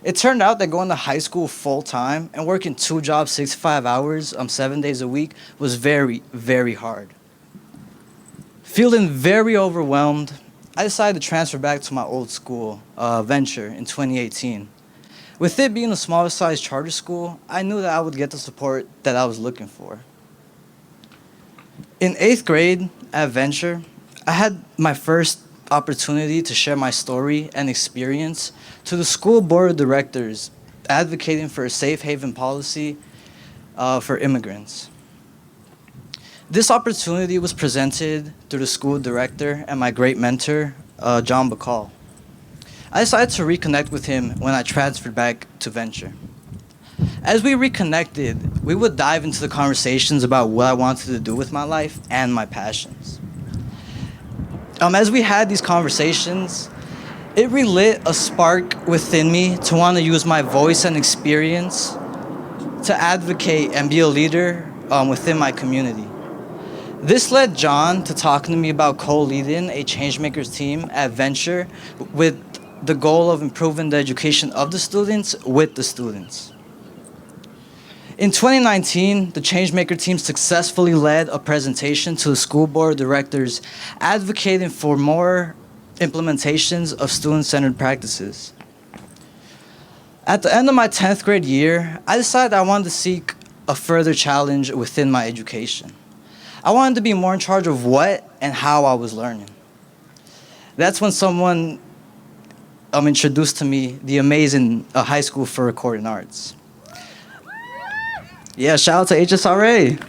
It turned out that going to high school full-time and working 2 jobs, 65 hours, 7 days a week was very, very hard. Feeling very overwhelmed, I decided to transfer back to my old school, Venture, in 2018. With it being a smaller size charter school, I knew that I would get the support that I was looking for. In 8th grade at Venture, I had my first opportunity to share my story and experience to the school board of directors advocating for a safe haven policy for immigrants. This opportunity was presented through the school director and my great mentor, John Bacall. I decided to reconnect with him when I transferred back to Venture. As we reconnected, we would dive into the conversations about what I wanted to do with my life and my passions. As we had these conversations, it relit a spark within me to want to use my voice and experience to advocate and be a leader within my community. This led John to talking to me about co-leading a Changemakers team at Venture with the goal of improving the education of the students with the students. In 2019, the Changemaker team successfully led a presentation to the school board of directors advocating for more implementations of student-centered practices. At the end of my 10th grade year, I decided I wanted to seek a further challenge within my education. I wanted to be more in charge of what and how I was learning. That's when someone introduced to me the amazing High School for Recording Arts. Yeah, shout out to HSRA.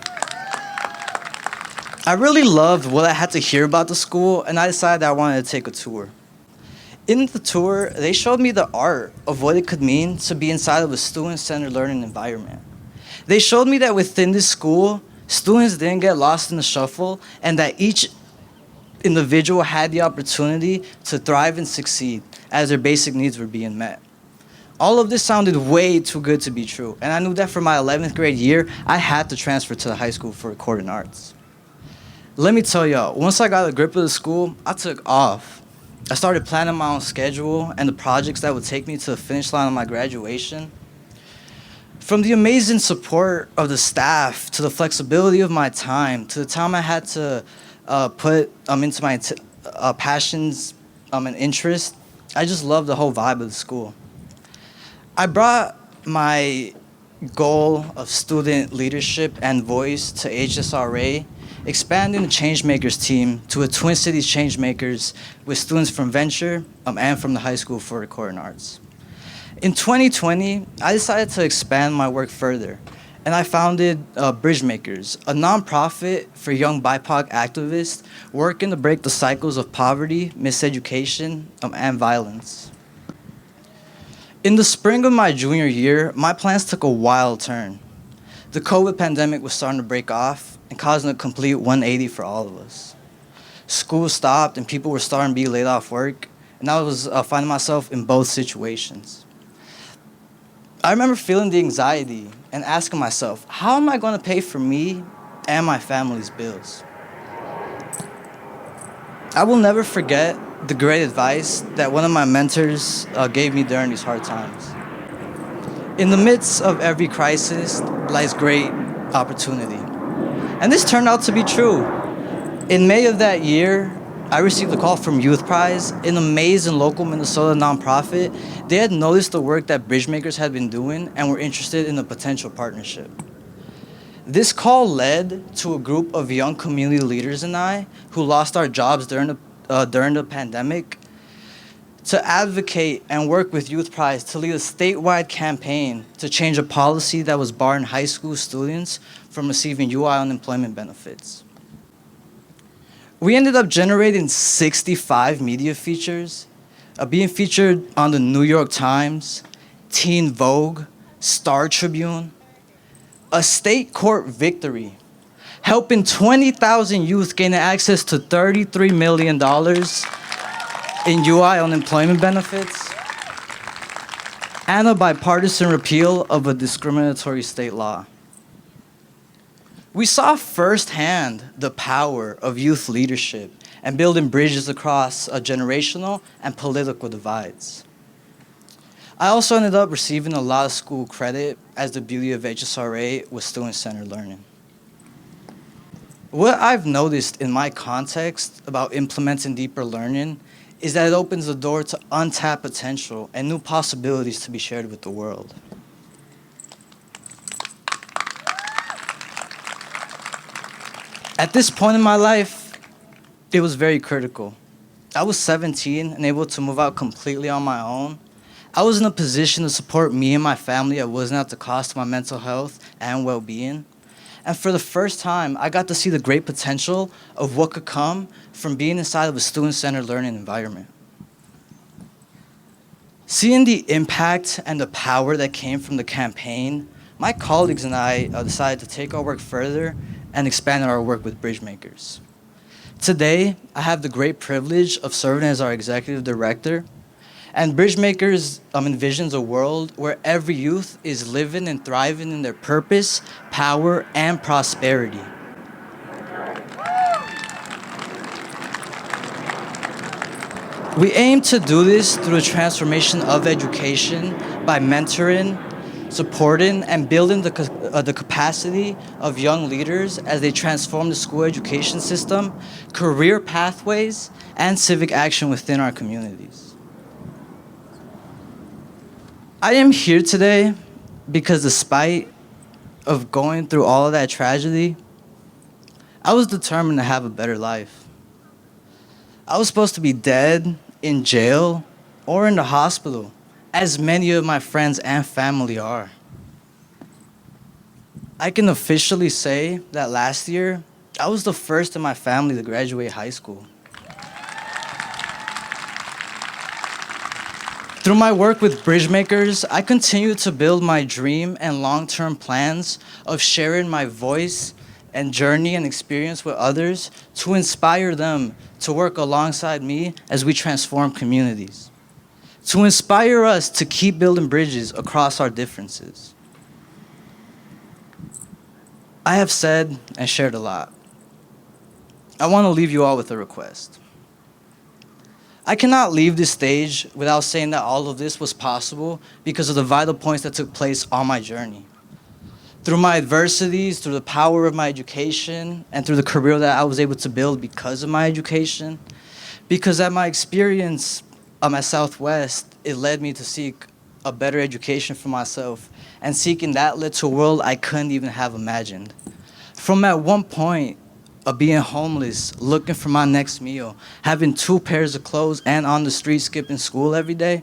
I really loved what I had to hear about the school, and I decided I wanted to take a tour. In the tour, they showed me the art of what it could mean to be inside of a student-centered learning environment. They showed me that within this school, students didn't get lost in the shuffle, and that each individual had the opportunity to thrive and succeed as their basic needs were being met. All of this sounded way too good to be true, and I knew that for my 11th grade year, I had to transfer to the High School for Recording Arts. Let me tell y'all, once I got a grip of the school, I took off. I started planning my own schedule and the projects that would take me to the finish line of my graduation. From the amazing support of the staff, to the flexibility of my time, to the time I had to put into my passions and interests, I just love the whole vibe of the school. I brought my goal of student leadership and voice to HSRA, expanding the Changemakers team to a Twin Cities Changemakers with students from Venture and from the High School for Recording Arts. In 2020, I decided to expand my work further, and I founded Bridgemakers, a nonprofit for young BIPOC activists working to break the cycles of poverty, miseducation, and violence. In the spring of my junior year, my plans took a wild turn. The COVID pandemic was starting to break off and causing a complete 180 for all of us. School stopped and people were starting to be laid off work, and I was finding myself in both situations. I remember feeling the anxiety and asking myself, how am I going to pay for me and my family's bills? I will never forget the great advice that one of my mentors gave me during these hard times. In the midst of every crisis lies great opportunity. And this turned out to be true. In May of that year, I received a call from Youth Prize, an amazing local Minnesota nonprofit. They had noticed the work that Bridgemakers had been doing and were interested in a potential partnership. This call led to a group of young community leaders and I, who lost our jobs during the pandemic, to advocate and work with Youth Prize to lead a statewide campaign to change a policy that was barring high school students from receiving UI unemployment benefits. We ended up generating 65 media features, being featured on the New York Times, Teen Vogue, Star Tribune, a state court victory, helping 20,000 youth gain access to $33 million in UI unemployment benefits, and a bipartisan repeal of a discriminatory state law. We saw firsthand the power of youth leadership and building bridges across generational and political divides. I also ended up receiving a lot of school credit, as the beauty of HSRA was student-centered learning. What I've noticed in my context about implementing deeper learning is that it opens the door to untapped potential and new possibilities to be shared with the world. At this point in my life, it was very critical. I was 17 and able to move out completely on my own. I was in a position to support me and my family that wasn't at the cost of my mental health and well-being. And for the first time, I got to see the great potential of what could come from being inside of a student-centered learning environment. Seeing the impact and the power that came from the campaign, my colleagues and I decided to take our work further and expand our work with Bridgemakers. Today, I have the great privilege of serving as our executive director, and Bridgemakers envisions a world where every youth is living and thriving in their purpose, power, and prosperity. We aim to do this through the transformation of education by mentoring, supporting, and building the capacity of young leaders as they transform the school education system, career pathways, and civic action within our communities. I am here today because despite of going through all of that tragedy, I was determined to have a better life. I was supposed to be dead, in jail, or in the hospital, as many of my friends and family are. I can officially say that last year, I was the first in my family to graduate high school. Through my work with Bridgemakers, I continue to build my dream and long-term plans of sharing my voice and journey and experience with others to inspire them to work alongside me as we transform communities, to inspire us to keep building bridges across our differences. I have said and shared a lot. I want to leave you all with a request. I cannot leave this stage without saying that all of this was possible because of the vital points that took place on my journey. Through my adversities, through the power of my education, and through the career that I was able to build because of my education, because at my experience at Southwest, it led me to seek a better education for myself, and seeking that led to a world I couldn't even have imagined. From at one point of being homeless, looking for my next meal, having 2 pairs of clothes, and on the street skipping school every day,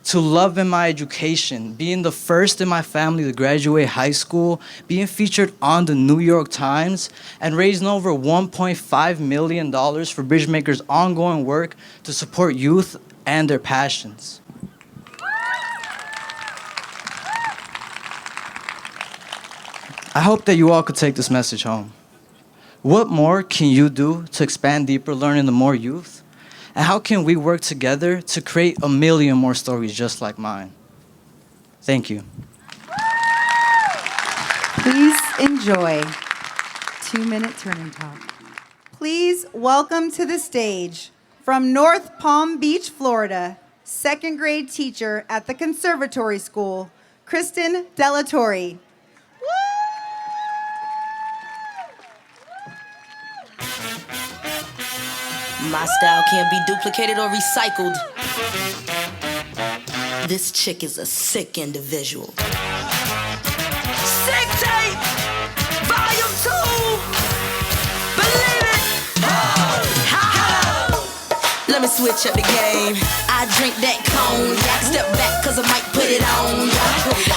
to loving my education, being the first in my family to graduate high school, being featured on the New York Times, and raising over $1.5 million for Bridgemakers' ongoing work to support youth and their passions. I hope that you all could take this message home. What more can you do to expand deeper learning to more youth? And how can we work together to create a million more stories just like mine? Thank you. Please enjoy 2-minute turning talk. Please welcome to the stage from North Palm Beach, Florida, 2nd grade teacher at the Conservatory School, Kristen DL23. My style can't be duplicated or recycled. This chick is a sick individual. Sick tape, volume 2. Believe it. Let me switch up the game. I drink that cognac. Step back cause I might put it on.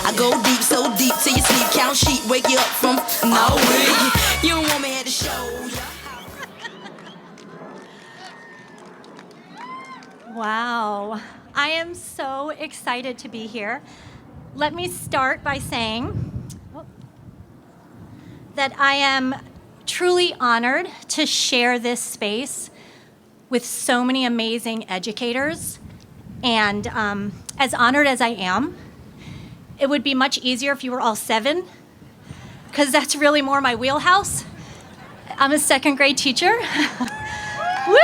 I go deep, so deep till you sleep. Count sheep, wake you up from nowhere. You don't want me at the show. Wow, I am so excited to be here. Let me start by saying that I am truly honored to share this space with so many amazing educators. And as honored as I am, it would be much easier if you were all 7, because that's really more my wheelhouse. I'm a 2nd grade teacher. Woo!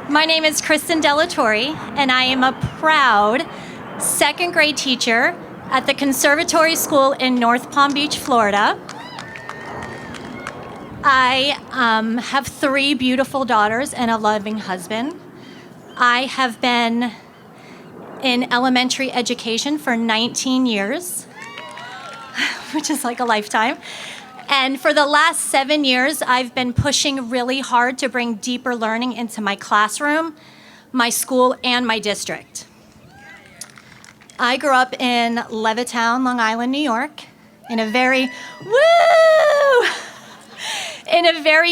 My name is Kristen DL23, and I am a proud 2nd grade teacher at the Conservatory School in North Palm Beach, Florida. I have 3 beautiful daughters and a loving husband. I have been in elementary education for 19 years, which is like a lifetime. And for the last 7 years, I've been pushing really hard to bring deeper learning into my classroom, my school, and my district. I grew up in Levittown, Long Island, New York, in a very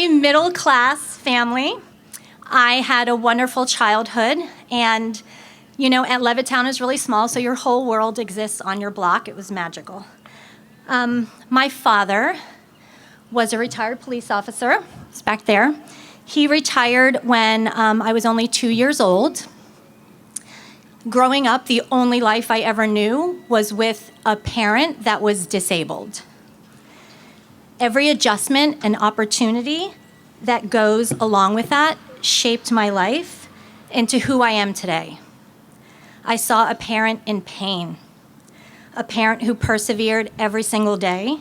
middle-class family. I had a wonderful childhood, and and Levittown is really small, so your whole world exists on your block. It was magical. My father was a retired police officer. He's back there. He retired when I was only 2 years old. Growing up, the only life I ever knew was with a parent that was disabled. Every adjustment and opportunity that goes along with that shaped my life into who I am today. I saw a parent in pain, a parent who persevered every single day,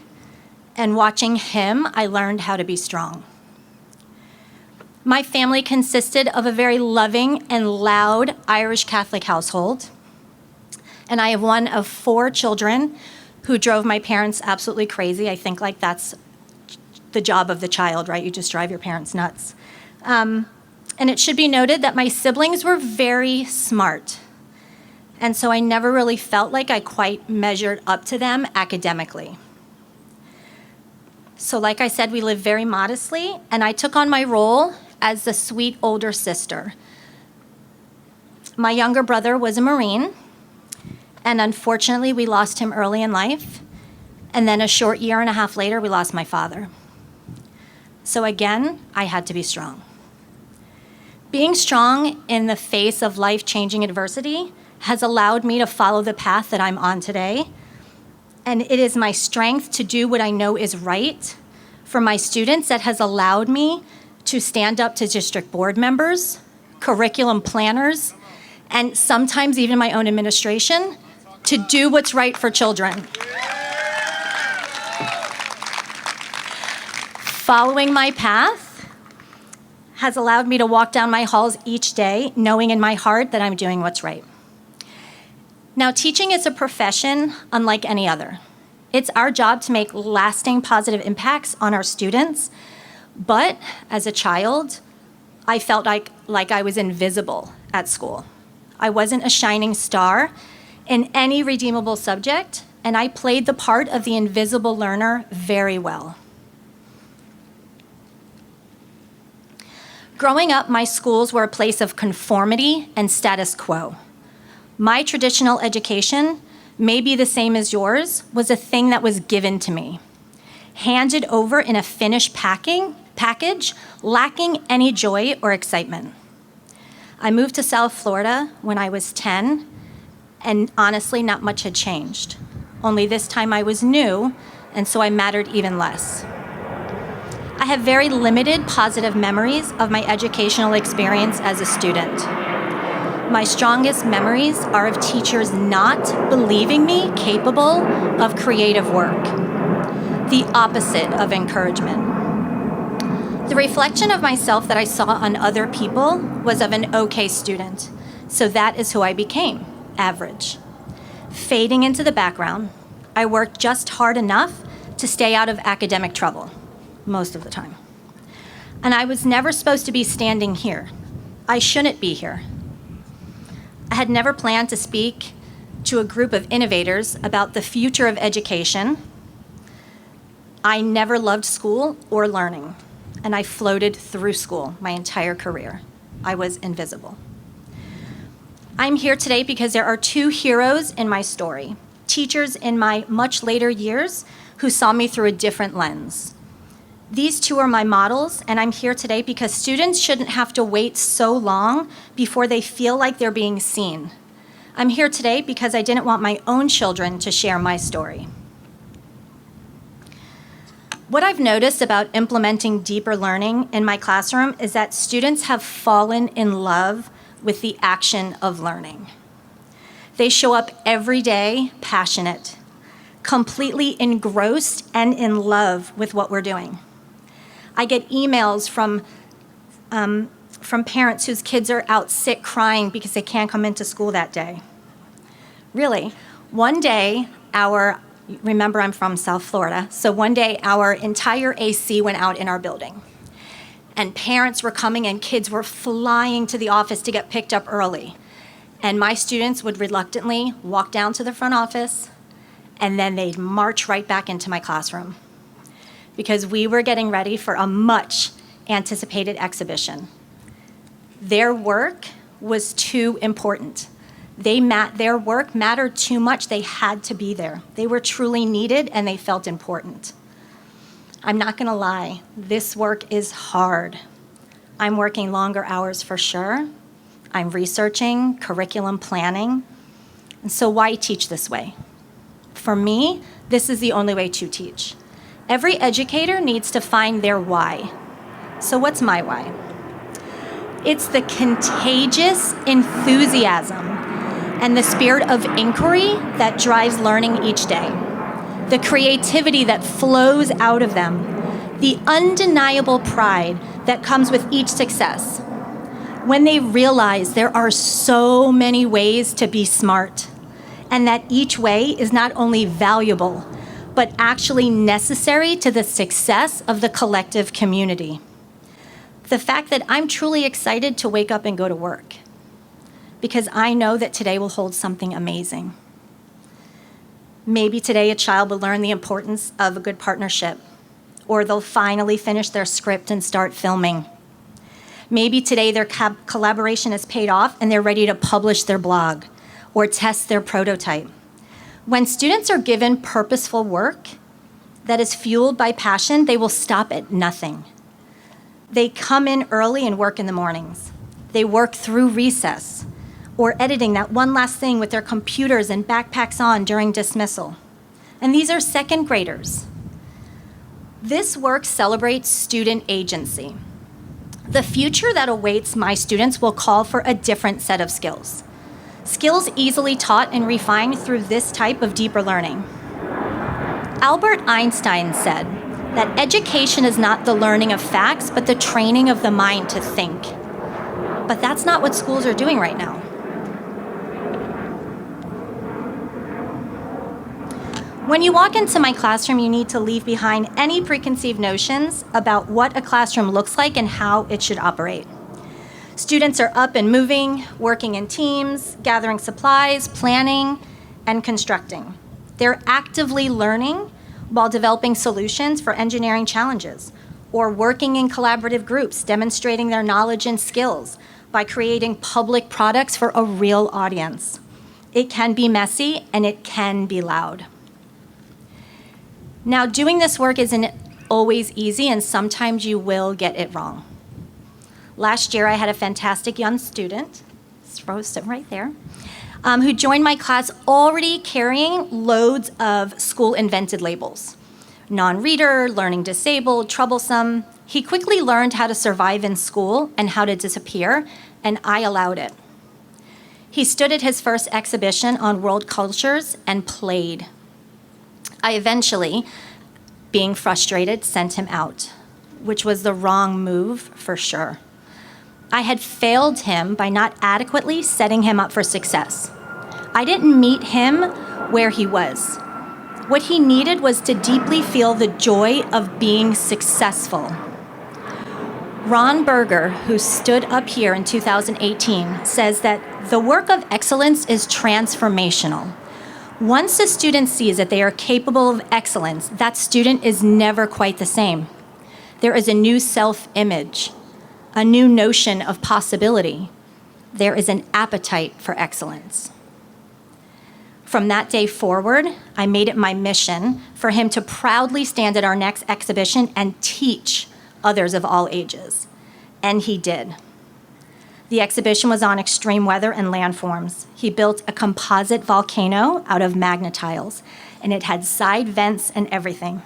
and watching him, I learned how to be strong. My family consisted of a very loving and loud Irish Catholic household, and I have one of 4 children who drove my parents absolutely crazy. I think that's the job of the child, right? You just drive your parents nuts. And it should be noted that my siblings were very smart, and so I never really felt like I quite measured up to them academically. So like I said, we lived very modestly, and I took on my role as the sweet older sister. My younger brother was a Marine, and unfortunately, we lost him early in life, and then a short 1.5 years later, we lost my father. So again, I had to be strong. Being strong in the face of life-changing adversity has allowed me to follow the path that I'm on today. And it is my strength to do what I know is right for my students that has allowed me to stand up to district board members, curriculum planners, and sometimes even my own administration to do what's right for children. Following my path has allowed me to walk down my halls each day knowing in my heart that I'm doing what's right. Now, teaching is a profession unlike any other. It's our job to make lasting positive impacts on our students, but as a child, I felt like I was invisible at school. I wasn't a shining star in any redeemable subject, and I played the part of the invisible learner very well. Growing up, my schools were a place of conformity and status quo. My traditional education, maybe the same as yours, was a thing that was given to me, handed over in a finished package, lacking any joy or excitement. I moved to South Florida when I was 10, and honestly, not much had changed. Only this time I was new, and so I mattered even less. I have very limited positive memories of my educational experience as a student. My strongest memories are of teachers not believing me capable of creative work, the opposite of encouragement. The reflection of myself that I saw on other people was of an okay student, so that is who I became, average. Fading into the background, I worked just hard enough to stay out of academic trouble, most of the time. And I was never supposed to be standing here. I shouldn't be here. I had never planned to speak to a group of innovators about the future of education. I never loved school or learning, and I floated through school my entire career. I was invisible. I'm here today because there are two heroes in my story, teachers in my much later years who saw me through a different lens. These two are my models, and I'm here today because students shouldn't have to wait so long before they feel like they're being seen. I'm here today because I didn't want my own children to share my story. What I've noticed about implementing deeper learning in my classroom is that students have fallen in love with the action of learning. They show up every day passionate, completely engrossed and in love with what we're doing. I get emails from parents whose kids are out sick crying because they can't come into school that day. Really, one day remember I'm from South Florida, so one day our entire AC went out in our building. And parents were coming and kids were flying to the office to get picked up early. And my students would reluctantly walk down to the front office, and then they'd march right back into my classroom because we were getting ready for a much anticipated exhibition. Their work was too important. Their work mattered too much. They had to be there. They were truly needed and they felt important. I'm not gonna lie, this work is hard. I'm working longer hours for sure. I'm researching, curriculum planning. And so why teach this way? For me, this is the only way to teach. Every educator needs to find their why. So what's my why? It's the contagious enthusiasm and the spirit of inquiry that drives learning each day. The creativity that flows out of them. The undeniable pride that comes with each success. When they realize there are so many ways to be smart, and that each way is not only valuable, but actually necessary to the success of the collective community. The fact that I'm truly excited to wake up and go to work, because I know that today will hold something amazing. Maybe today a child will learn the importance of a good partnership, or they'll finally finish their script and start filming. Maybe today their collaboration has paid off and they're ready to publish their blog or test their prototype. When students are given purposeful work that is fueled by passion, they will stop at nothing. They come in early and work in the mornings. They work through recess or editing that one last thing with their computers and backpacks on during dismissal. And these are second graders. This work celebrates student agency. The future that awaits my students will call for a different set of skills. Skills easily taught and refined through this type of deeper learning. Albert Einstein said that education is not the learning of facts, but the training of the mind to think. But that's not what schools are doing right now. When you walk into my classroom, you need to leave behind any preconceived notions about what a classroom looks like and how it should operate. Students are up and moving, working in teams, gathering supplies, planning, and constructing. They're actively learning while developing solutions for engineering challenges, or working in collaborative groups, demonstrating their knowledge and skills by creating public products for a real audience. It can be messy and it can be loud. Now, doing this work isn't always easy, and sometimes you will get it wrong. Last year, I had a fantastic young student, sitting right there, who joined my class already carrying loads of school-invented labels. Non-reader, learning disabled, troublesome. He quickly learned how to survive in school and how to disappear, and I allowed it. He stood at his first exhibition on world cultures and played. I eventually, being frustrated, sent him out, which was the wrong move for sure. I had failed him by not adequately setting him up for success. I didn't meet him where he was. What he needed was to deeply feel the joy of being successful. Ron Berger, who stood up here in 2018, says that the work of excellence is transformational. Once a student sees that they are capable of excellence, that student is never quite the same. There is a new self-image, a new notion of possibility. There is an appetite for excellence. From that day forward, I made it my mission for him to proudly stand at our next exhibition and teach others of all ages. And he did. The exhibition was on extreme weather and landforms. He built a composite volcano out of magnetiles, and it had side vents and everything.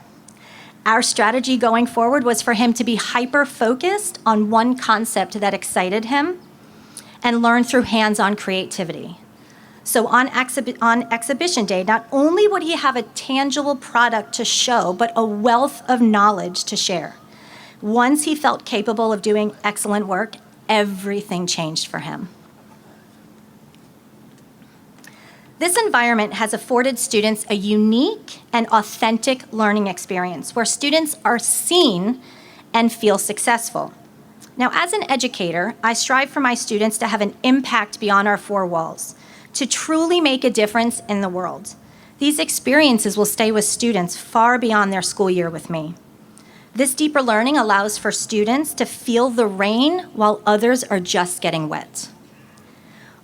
Our strategy going forward was for him to be hyper-focused on one concept that excited him and learn through hands-on creativity. So on exhibition day, not only would he have a tangible product to show, but a wealth of knowledge to share. Once he felt capable of doing excellent work, everything changed for him. This environment has afforded students a unique and authentic learning experience where students are seen and feel successful. Now, as an educator, I strive for my students to have an impact beyond our four walls, to truly make a difference in the world. These experiences will stay with students far beyond their school year with me. This deeper learning allows for students to feel the rain while others are just getting wet.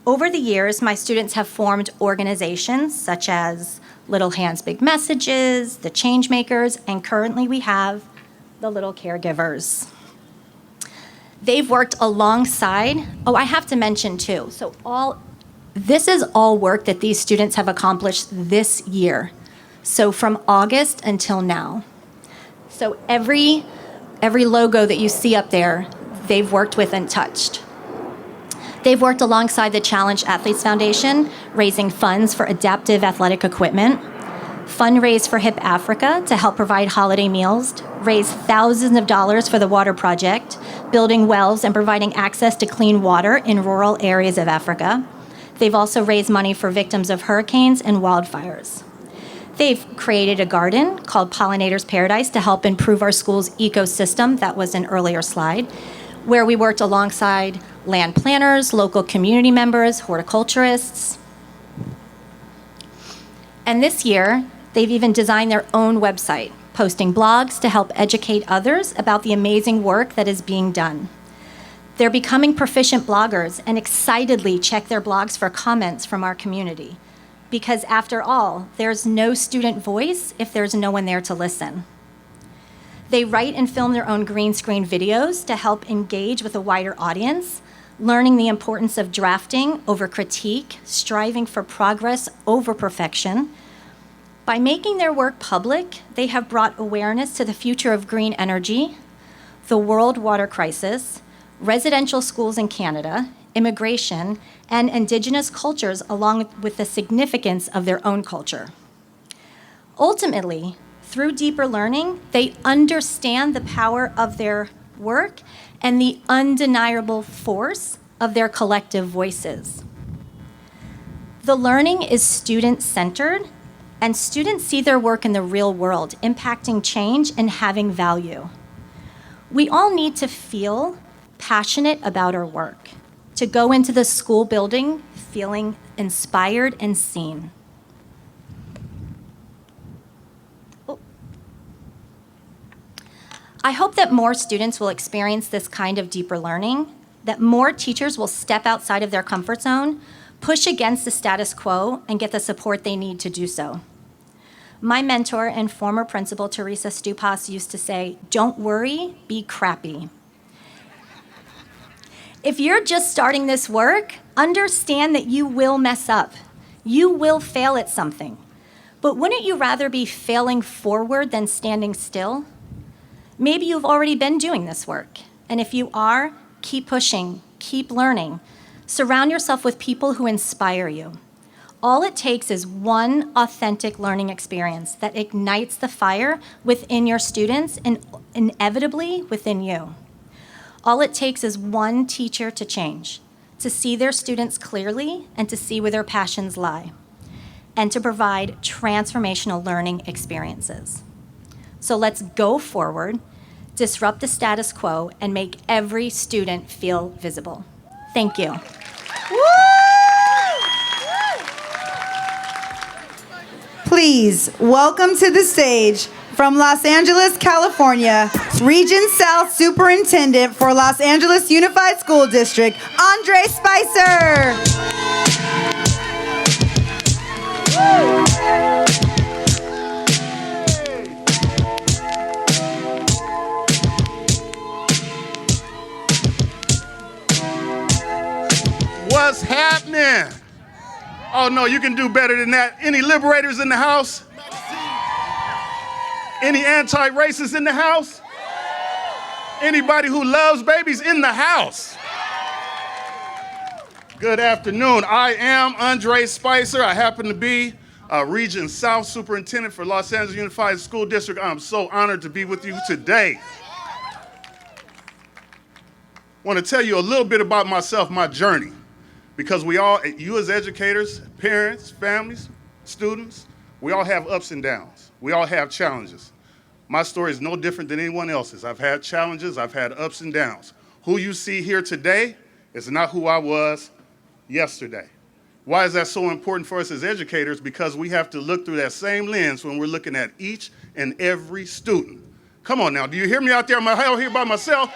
Over the years, my students have formed organizations such as Little Hands, Big Messages, the Changemakers, and currently we have the Little Caregivers. They've worked alongside, I have to mention too, this is all work that these students have accomplished this year. So from August until now. So every logo that you see up there, they've worked with and touched. They've worked alongside the Challenge Athletes Foundation, raising funds for adaptive athletic equipment, fundraise for HIP Africa to help provide holiday meals, raise thousands of dollars for the Water Project, building wells and providing access to clean water in rural areas of Africa. They've also raised money for victims of hurricanes and wildfires. They've created a garden called Pollinator's Paradise to help improve our school's ecosystem. That was an earlier slide, where we worked alongside land planners, local community members, horticulturists. And this year, they've even designed their own website, posting blogs to help educate others about the amazing work that is being done. They're becoming proficient bloggers and excitedly check their blogs for comments from our community. Because after all, there's no student voice if there's no one there to listen. They write and film their own green screen videos to help engage with a wider audience, learning the importance of drafting over critique, striving for progress over perfection. By making their work public, they have brought awareness to the future of green energy, the world water crisis, residential schools in Canada, immigration, and Indigenous cultures, along with the significance of their own culture. Ultimately, through deeper learning, they understand the power of their work and the undeniable force of their collective voices. The learning is student-centered, and students see their work in the real world, impacting change and having value. We all need to feel passionate about our work, to go into the school building feeling inspired and seen. I hope that more students will experience this kind of deeper learning, that more teachers will step outside of their comfort zone, push against the status quo, and get the support they need to do so. My mentor and former principal, Teresa Stupas, used to say, "Don't worry, be crappy." If you're just starting this work, understand that you will mess up. You will fail at something. But wouldn't you rather be failing forward than standing still? Maybe you've already been doing this work. And if you are, keep pushing, keep learning. Surround yourself with people who inspire you. All it takes is one authentic learning experience that ignites the fire within your students and inevitably within you. All it takes is one teacher to change, to see their students clearly and to see where their passions lie, and to provide transformational learning experiences. So let's go forward, disrupt the status quo, and make every student feel visible. Thank you. Please welcome to the stage from Los Angeles, California, Region South Superintendent for Los Angeles Unified School District, Andre Spicer. What's happening? Oh no, you can do better than that. Any liberators in the house? Any anti-racists in the house? Anybody who loves babies in the house? Good afternoon. I am Andre Spicer. I happen to be Region South Superintendent for Los Angeles Unified School District. I'm so honored to be with you today. I want to tell you a little bit about myself, my journey. Because we all, you as educators, parents, families, students, we all have ups and downs. We all have challenges. My story is no different than anyone else's. I've had challenges, I've had ups and downs. Who you see here today is not who I was yesterday. Why is that so important for us as educators? Because we have to look through that same lens when we're looking at each and every student. Come on now, do you hear me out there? Am I out here by myself?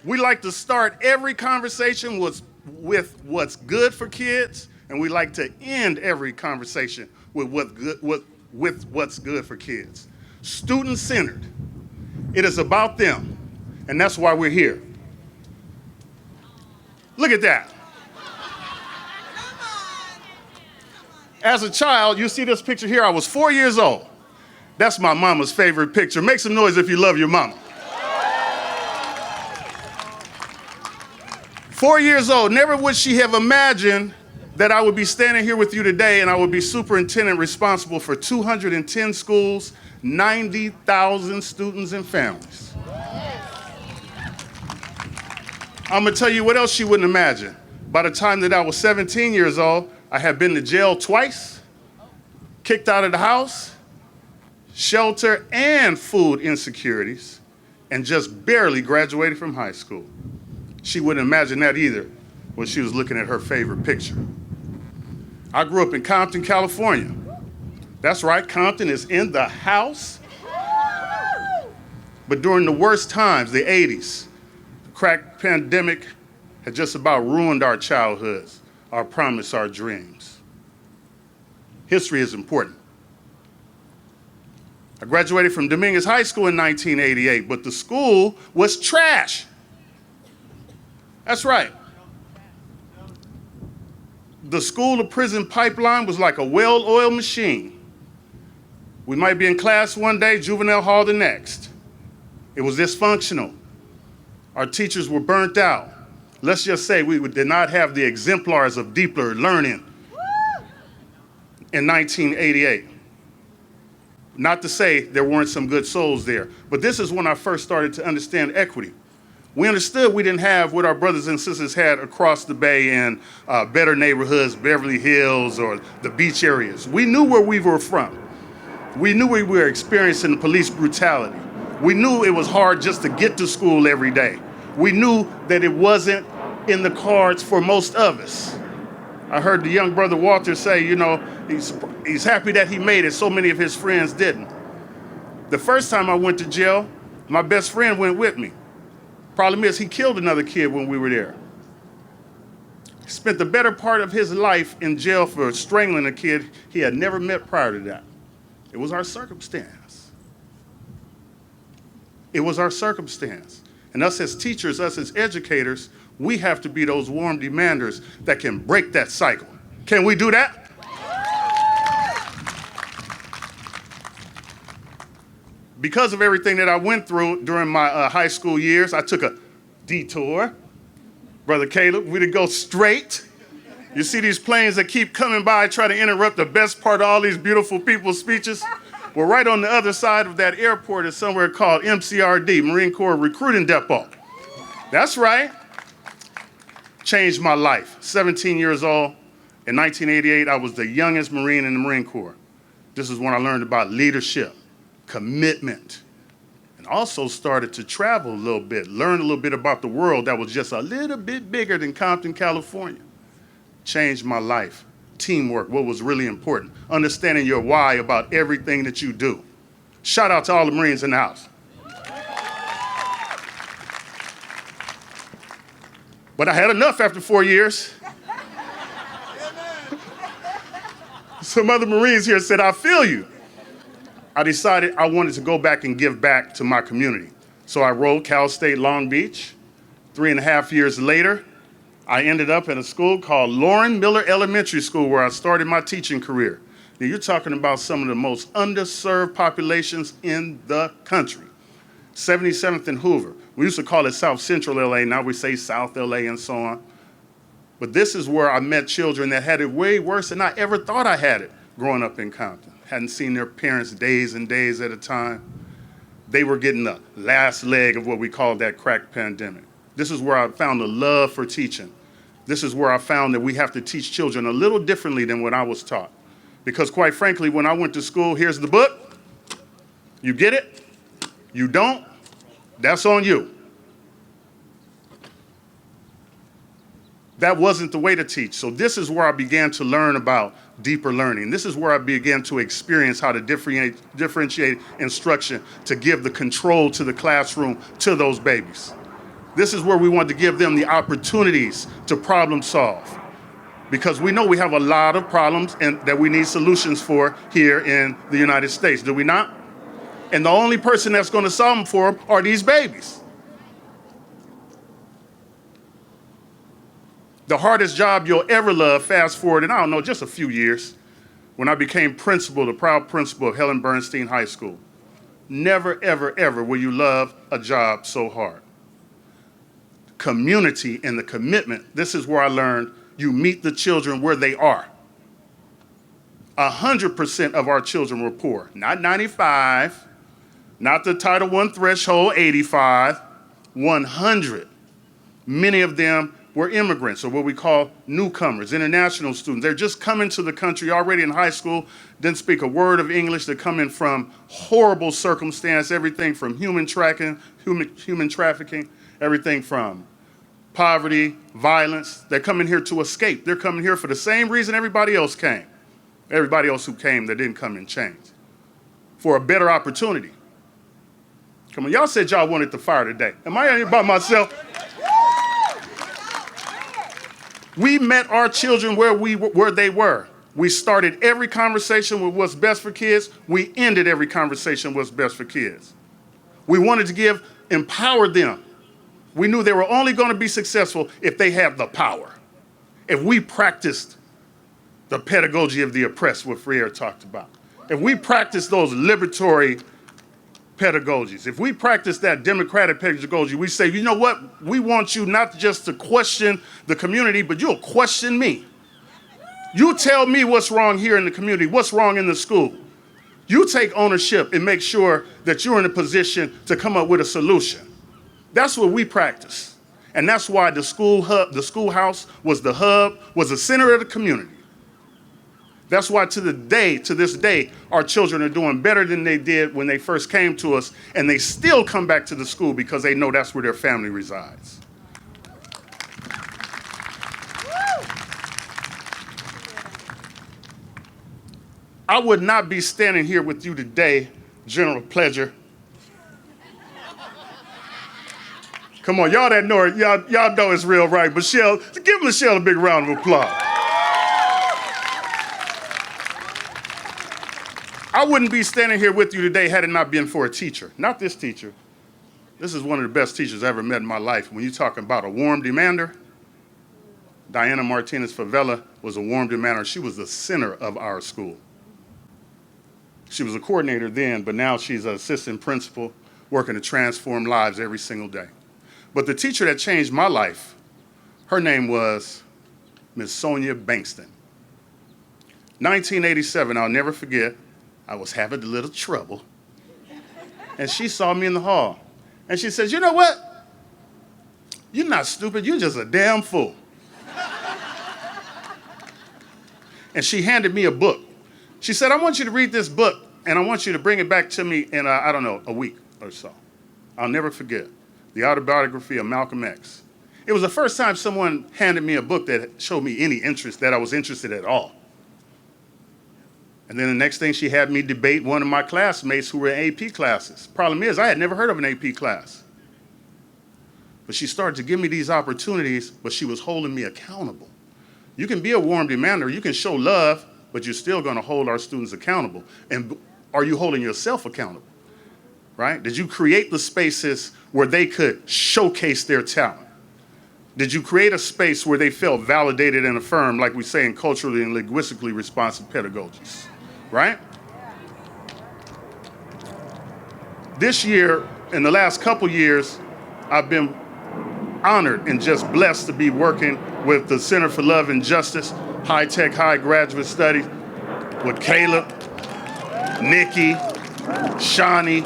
We like to start every conversation with what's good for kids, and we like to end every conversation with what's good for kids. Student-centered. It is about them, and that's why we're here. Look at that. As a child, you see this picture here, I was 4 years old. That's my mama's favorite picture. Make some noise if you love your mama. 4 years old, never would she have imagined that I would be standing here with you today and I would be superintendent responsible for 210 schools, 90,000 students and families. I'm gonna tell you what else she wouldn't imagine. By the time that I was 17 years old, I had been to jail twice, kicked out of the house, shelter and food insecurities, and just barely graduated from high school. She wouldn't imagine that either when she was looking at her favorite picture. I grew up in Compton, California. That's right, Compton is in the house. But during the worst times, the 80s, the crack pandemic had just about ruined our childhoods, our promise, our dreams. History is important. I graduated from Dominguez High School in 1988, but the school was trash. That's right. The school to prison pipeline was like a well-oiled machine. We might be in class one day, juvenile hall the next. It was dysfunctional. Our teachers were burnt out. Let's just say we did not have the exemplars of deeper learning in 1988. Not to say there weren't some good souls there, but this is when I first started to understand equity. We understood we didn't have what our brothers and sisters had across the bay in better neighborhoods, Beverly Hills, or the beach areas. We knew where we were from. We knew we were experiencing police brutality. We knew it was hard just to get to school every day. We knew that it wasn't in the cards for most of us. I heard the young brother Walter say, you know, he's happy that he made it. So many of his friends didn't. The first time I went to jail, my best friend went with me. Problem is, he killed another kid when we were there. He spent the better part of his life in jail for strangling a kid he had never met prior to that. It was our circumstance. It was our circumstance. And us as teachers, us as educators, we have to be those warm demanders that can break that cycle. Can we do that? Because of everything that I went through during my high school years, I took a detour. Brother Caleb, we didn't go straight. You see these planes that keep coming by, try to interrupt the best part of all these beautiful people's speeches? Well, right on the other side of that airport is somewhere called MCRD, Marine Corps Recruiting Depot. That's right. Changed my life. 17 years old. In 1988, I was the youngest Marine in the Marine Corps. This is when I learned about leadership, commitment, and also started to travel a little bit, learn a little bit about the world that was just a little bit bigger than Compton, California. Changed my life. Teamwork, what was really important. Understanding your why about everything that you do. Shout out to all the Marines in the house. But I had enough after 4 years. Some other Marines here said, I feel you. I decided I wanted to go back and give back to my community. So I rolled Cal State Long Beach. 3.5 years later, I ended up at a school called Lauren Miller Elementary School where I started my teaching career. Now you're talking about some of the most underserved populations in the country. 77th and Hoover. We used to call it South Central LA, now we say South LA and so on. But this is where I met children that had it way worse than I ever thought I had it growing up in Compton. Hadn't seen their parents days and days at a time. They were getting the last leg of what we call that crack pandemic. This is where I found a love for teaching. This is where I found that we have to teach children a little differently than what I was taught. Because quite frankly, when I went to school, here's the book. You get it? You don't? That's on you. That wasn't the way to teach. So this is where I began to learn about deeper learning. This is where I began to experience how to differentiate instruction to give the control to the classroom to those babies. This is where we want to give them the opportunities to problem solve. Because we know we have a lot of problems and that we need solutions for here in the United States, do we not? And the only person that's going to solve them for them are these babies. The hardest job you'll ever love, fast forward, and I don't know, just a few years, when I became principal, the proud principal of Helen Bernstein High School. Never, ever, ever will you love a job so hard. Community and the commitment, this is where I learned you meet the children where they are. 100% of our children were poor, not 95, not the Title I threshold, 85, 100. Many of them were immigrants, or what we call newcomers, international students. They're just coming to the country already in high school, didn't speak a word of English. They're coming from horrible circumstance, everything from human trafficking, everything from poverty, violence. They're coming here to escape. They're coming here for the same reason everybody else came. Everybody else who came that didn't come and change. For a better opportunity. Come on, y'all said y'all wanted the fire today. Am I here by myself? We met our children where they were. We started every conversation with what's best for kids. We ended every conversation with what's best for kids. We wanted to empower them. We knew they were only going to be successful if they had the power. If we practiced the pedagogy of the oppressed, what Freire talked about. If we practiced those liberatory pedagogies, if we practice that democratic pedagogy, we say, you know what? We want you not just to question the community, but you'll question me. You tell me what's wrong here in the community, what's wrong in the school. You take ownership and make sure that you're in a position to come up with a solution. That's what we practice. And that's why the schoolhouse was the hub, was the center of the community. That's why to this day, our children are doing better than they did when they first came to us, and they still come back to the school because they know that's where their family resides. I would not be standing here with you today, General Pleasure. Come on, y'all that know it, y'all know it's real, right? Michelle, give Michelle a big round of applause. I wouldn't be standing here with you today had it not been for a teacher. Not this teacher. This is one of the best teachers I ever met in my life. When you're talking about a warm demander, Diana Martinez Favela was a warm demander. She was the center of our school. She was a coordinator then, but now she's an assistant principal working to transform lives every single day. But the teacher that changed my life, her name was Miss Sonia Bankston. 1987, I'll never forget, I was having a little trouble. And she saw me in the hall. And she says, you know what? You're not stupid, you're just a damn fool. And she handed me a book. She said, I want you to read this book, and I want you to bring it back to me in, I don't know, a week or so. I'll never forget. The autobiography of Malcolm X. It was the first time someone handed me a book that showed me any interest, that I was interested at all. And then the next thing, she had me debate one of my classmates who were in AP classes. Problem is, I had never heard of an AP class. But she started to give me these opportunities, but she was holding me accountable. You can be a warm demander, you can show love, but you're still gonna hold our students accountable. And are you holding yourself accountable, right? Did you create the spaces where they could showcase their talent? Did you create a space where they felt validated and affirmed, like we say in culturally and linguistically responsive pedagogies, right? This year, in the last couple years, I've been honored and just blessed to be working with the Center for Love and Justice, high-tech, high graduate studies, with Caleb, Nikki, Shawnee.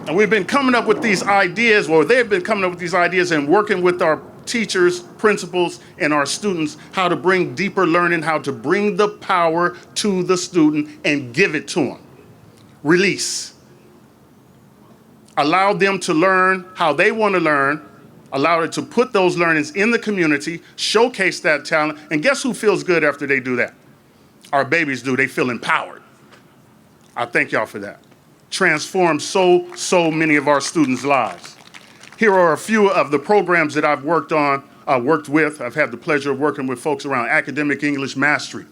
And we've been coming up with these ideas, or they've been coming up with these ideas and working with our teachers, principals, and our students, how to bring deeper learning, how to bring the power to the student and give it to them. Release. Allow them to learn how they want to learn, allow them to put those learnings in the community, showcase that talent, and guess who feels good after they do that? Our babies do. They feel empowered. I thank y'all for that. Transformed so many of our students' lives. Here are a few of the programs that I've worked with. I've had the pleasure of working with folks around academic English mastery,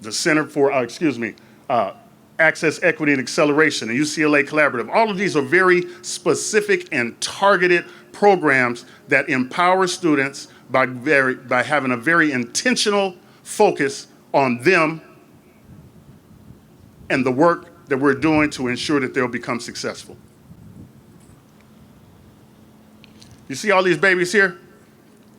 the Center for, Access, Equity, and Acceleration, the UCLA Collaborative. All of these are very specific and targeted programs that empower students by having a very intentional focus on them and the work that we're doing to ensure that they'll become successful. You see all these babies here?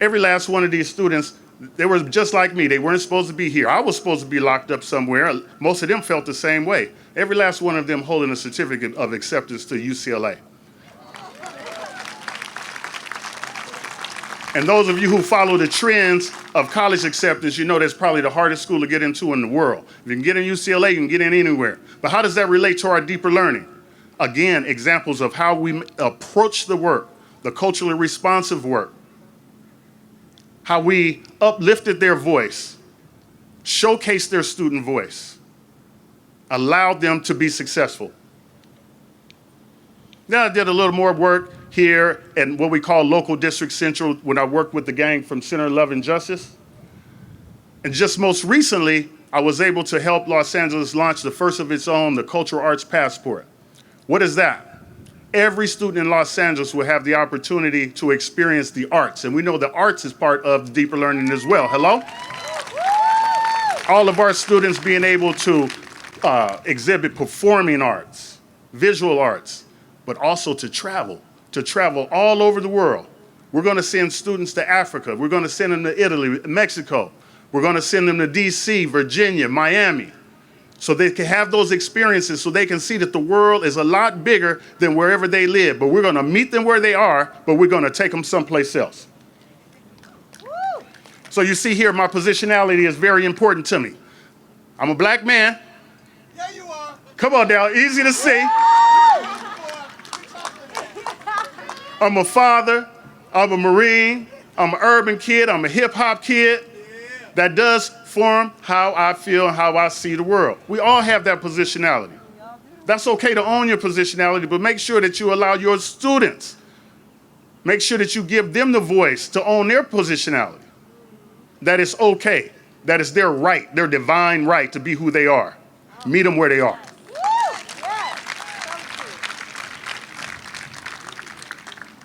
Every last one of these students, they were just like me. They weren't supposed to be here. I was supposed to be locked up somewhere. Most of them felt the same way. Every last one of them holding a certificate of acceptance to UCLA. And those of you who follow the trends of college acceptance, you know that's probably the hardest school to get into in the world. If you can get in UCLA, you can get in anywhere. But how does that relate to our deeper learning? Again, examples of how we approach the work, the culturally responsive work, how we uplifted their voice, showcased their student voice, allowed them to be successful. Then I did a little more work here in what we call Local District Central when I worked with the gang from Center for Love and Justice. And just most recently, I was able to help Los Angeles launch the first of its own, the Cultural Arts Passport. What is that? Every student in Los Angeles will have the opportunity to experience the arts. And we know the arts is part of deeper learning as well. Hello? All of our students being able to exhibit performing arts, visual arts, but also to travel all over the world. We're going to send students to Africa. We're going to send them to Italy, Mexico. We're going to send them to DC, Virginia, Miami, so they can have those experiences, so they can see that the world is a lot bigger than wherever they live. But we're going to meet them where they are, but we're going to take them someplace else. So you see here, my positionality is very important to me. I'm a black man. Yeah, you are. Come on now, easy to see. I'm a father, I'm a Marine, I'm an urban kid, I'm a hip hop kid. That does form how I feel and how I see the world. We all have that positionality. That's okay to own your positionality, but make sure that you allow your students, make sure that you give them the voice to own their positionality. That it's okay, that it's their right, their divine right to be who they are. Meet them where they are.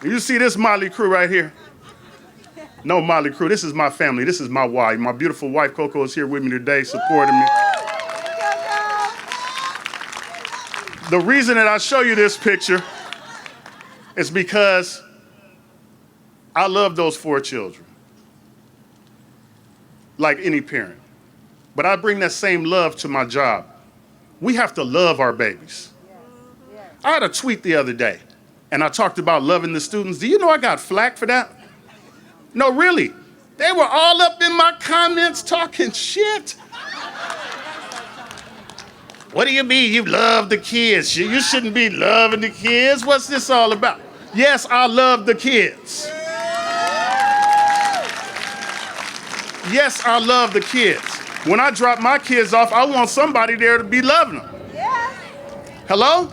You see this motley crew right here? No motley crew, this is my family, this is my wife. My beautiful wife, Coco, is here with me today, supporting me. The reason that I show you this picture is because I love those 4 children, like any parent. But I bring that same love to my job. We have to love our babies. I had a tweet the other day, and I talked about loving the students. Do you know I got flack for that? No, really. They were all up in my comments talking shit. What do you mean you love the kids? You shouldn't be loving the kids. What's this all about? Yes, I love the kids. Yes, I love the kids. When I drop my kids off, I want somebody there to be loving them. Hello?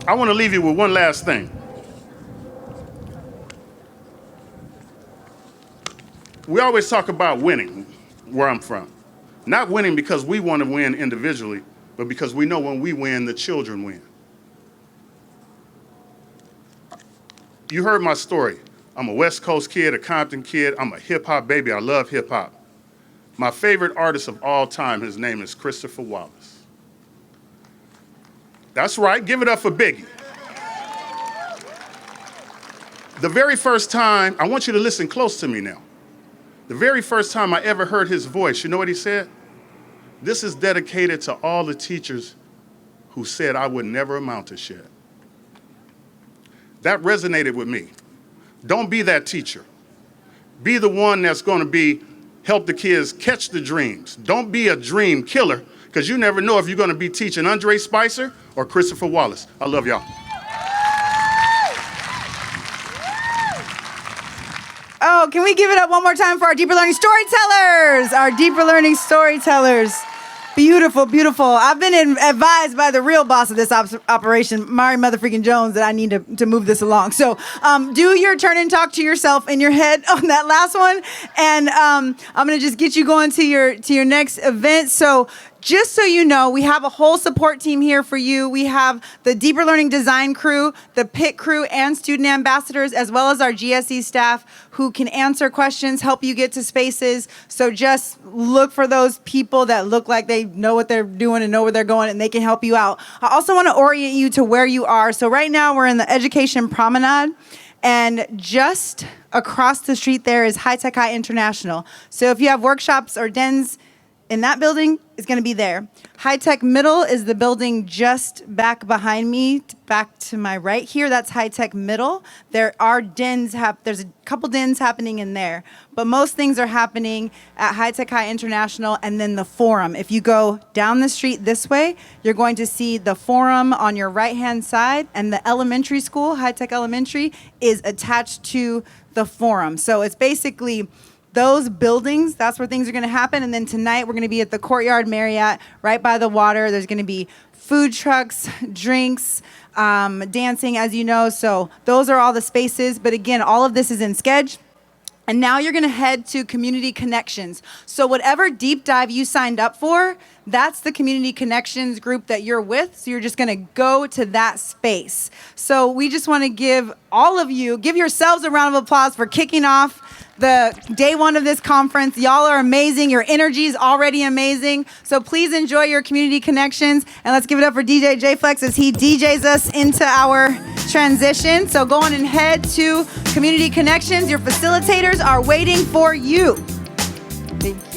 I want to leave you with one last thing. We always talk about winning where I'm from. Not winning because we want to win individually, but because we know when we win, the children win. You heard my story. I'm a West Coast kid, a Compton kid. I'm a hip hop baby. I love hip hop. My favorite artist of all time, his name is Christopher Wallace. That's right, give it up for Biggie. The very first time, I want you to listen close to me now. The very first time I ever heard his voice, you know what he said? This is dedicated to all the teachers who said I would never amount to shit. That resonated with me. Don't be that teacher. Be the one that's going to help the kids catch the dreams. Don't be a dream killer, because you never know if you're going to be teaching Andre Spicer or Christopher Wallace. I love y'all. Oh, can we give it up one more time for our Deeper Learning Storytellers? Our Deeper Learning Storytellers. Beautiful, beautiful. I've been advised by the real boss of this operation, Mari Motherfreaking Jones, that I need to move this along. So do your turn and talk to yourself in your head on that last one. And I'm going to just get you going to your next event. So just so you know, we have a whole support team here for you. We have the Deeper Learning Design crew, the PIT crew, and student ambassadors, as well as our GSE staff who can answer questions, help you get to spaces. So just look for those people that look like they know what they're doing and know where they're going, and they can help you out. I also want to orient you to where you are. So right now we're in the Education Promenade, and just across the street there is High Tech High International. So if you have workshops or dens in that building, is going to be there. High Tech Middle is the building just back behind me, back to my right here. That's High Tech Middle. There are dens, there's a couple dens happening in there, but most things are happening at High Tech High International and then the Forum. If you go down the street this way, you're going to see the Forum on your right-hand side, and the elementary school, High Tech Elementary, is attached to the Forum. So it's basically those buildings, that's where things are going to happen. And then tonight we're going to be at the Courtyard Marriott right by the water. There's going to be food trucks, drinks, dancing, as you know. So those are all the spaces. But again, all of this is in Sketch. And now you're gonna head to Community Connections. So whatever deep dive you signed up for, that's the Community Connections group that you're with. So you're just gonna go to that space. So we just wanna give all of you, give yourselves a round of applause for kicking off the day one of this conference. Y'all are amazing. Your energy is already amazing. So please enjoy your Community Connections. And let's give it up for DJ J-Flex as he DJs us into our transition. So go on and head to Community Connections. Your facilitators are waiting for you. Thank you.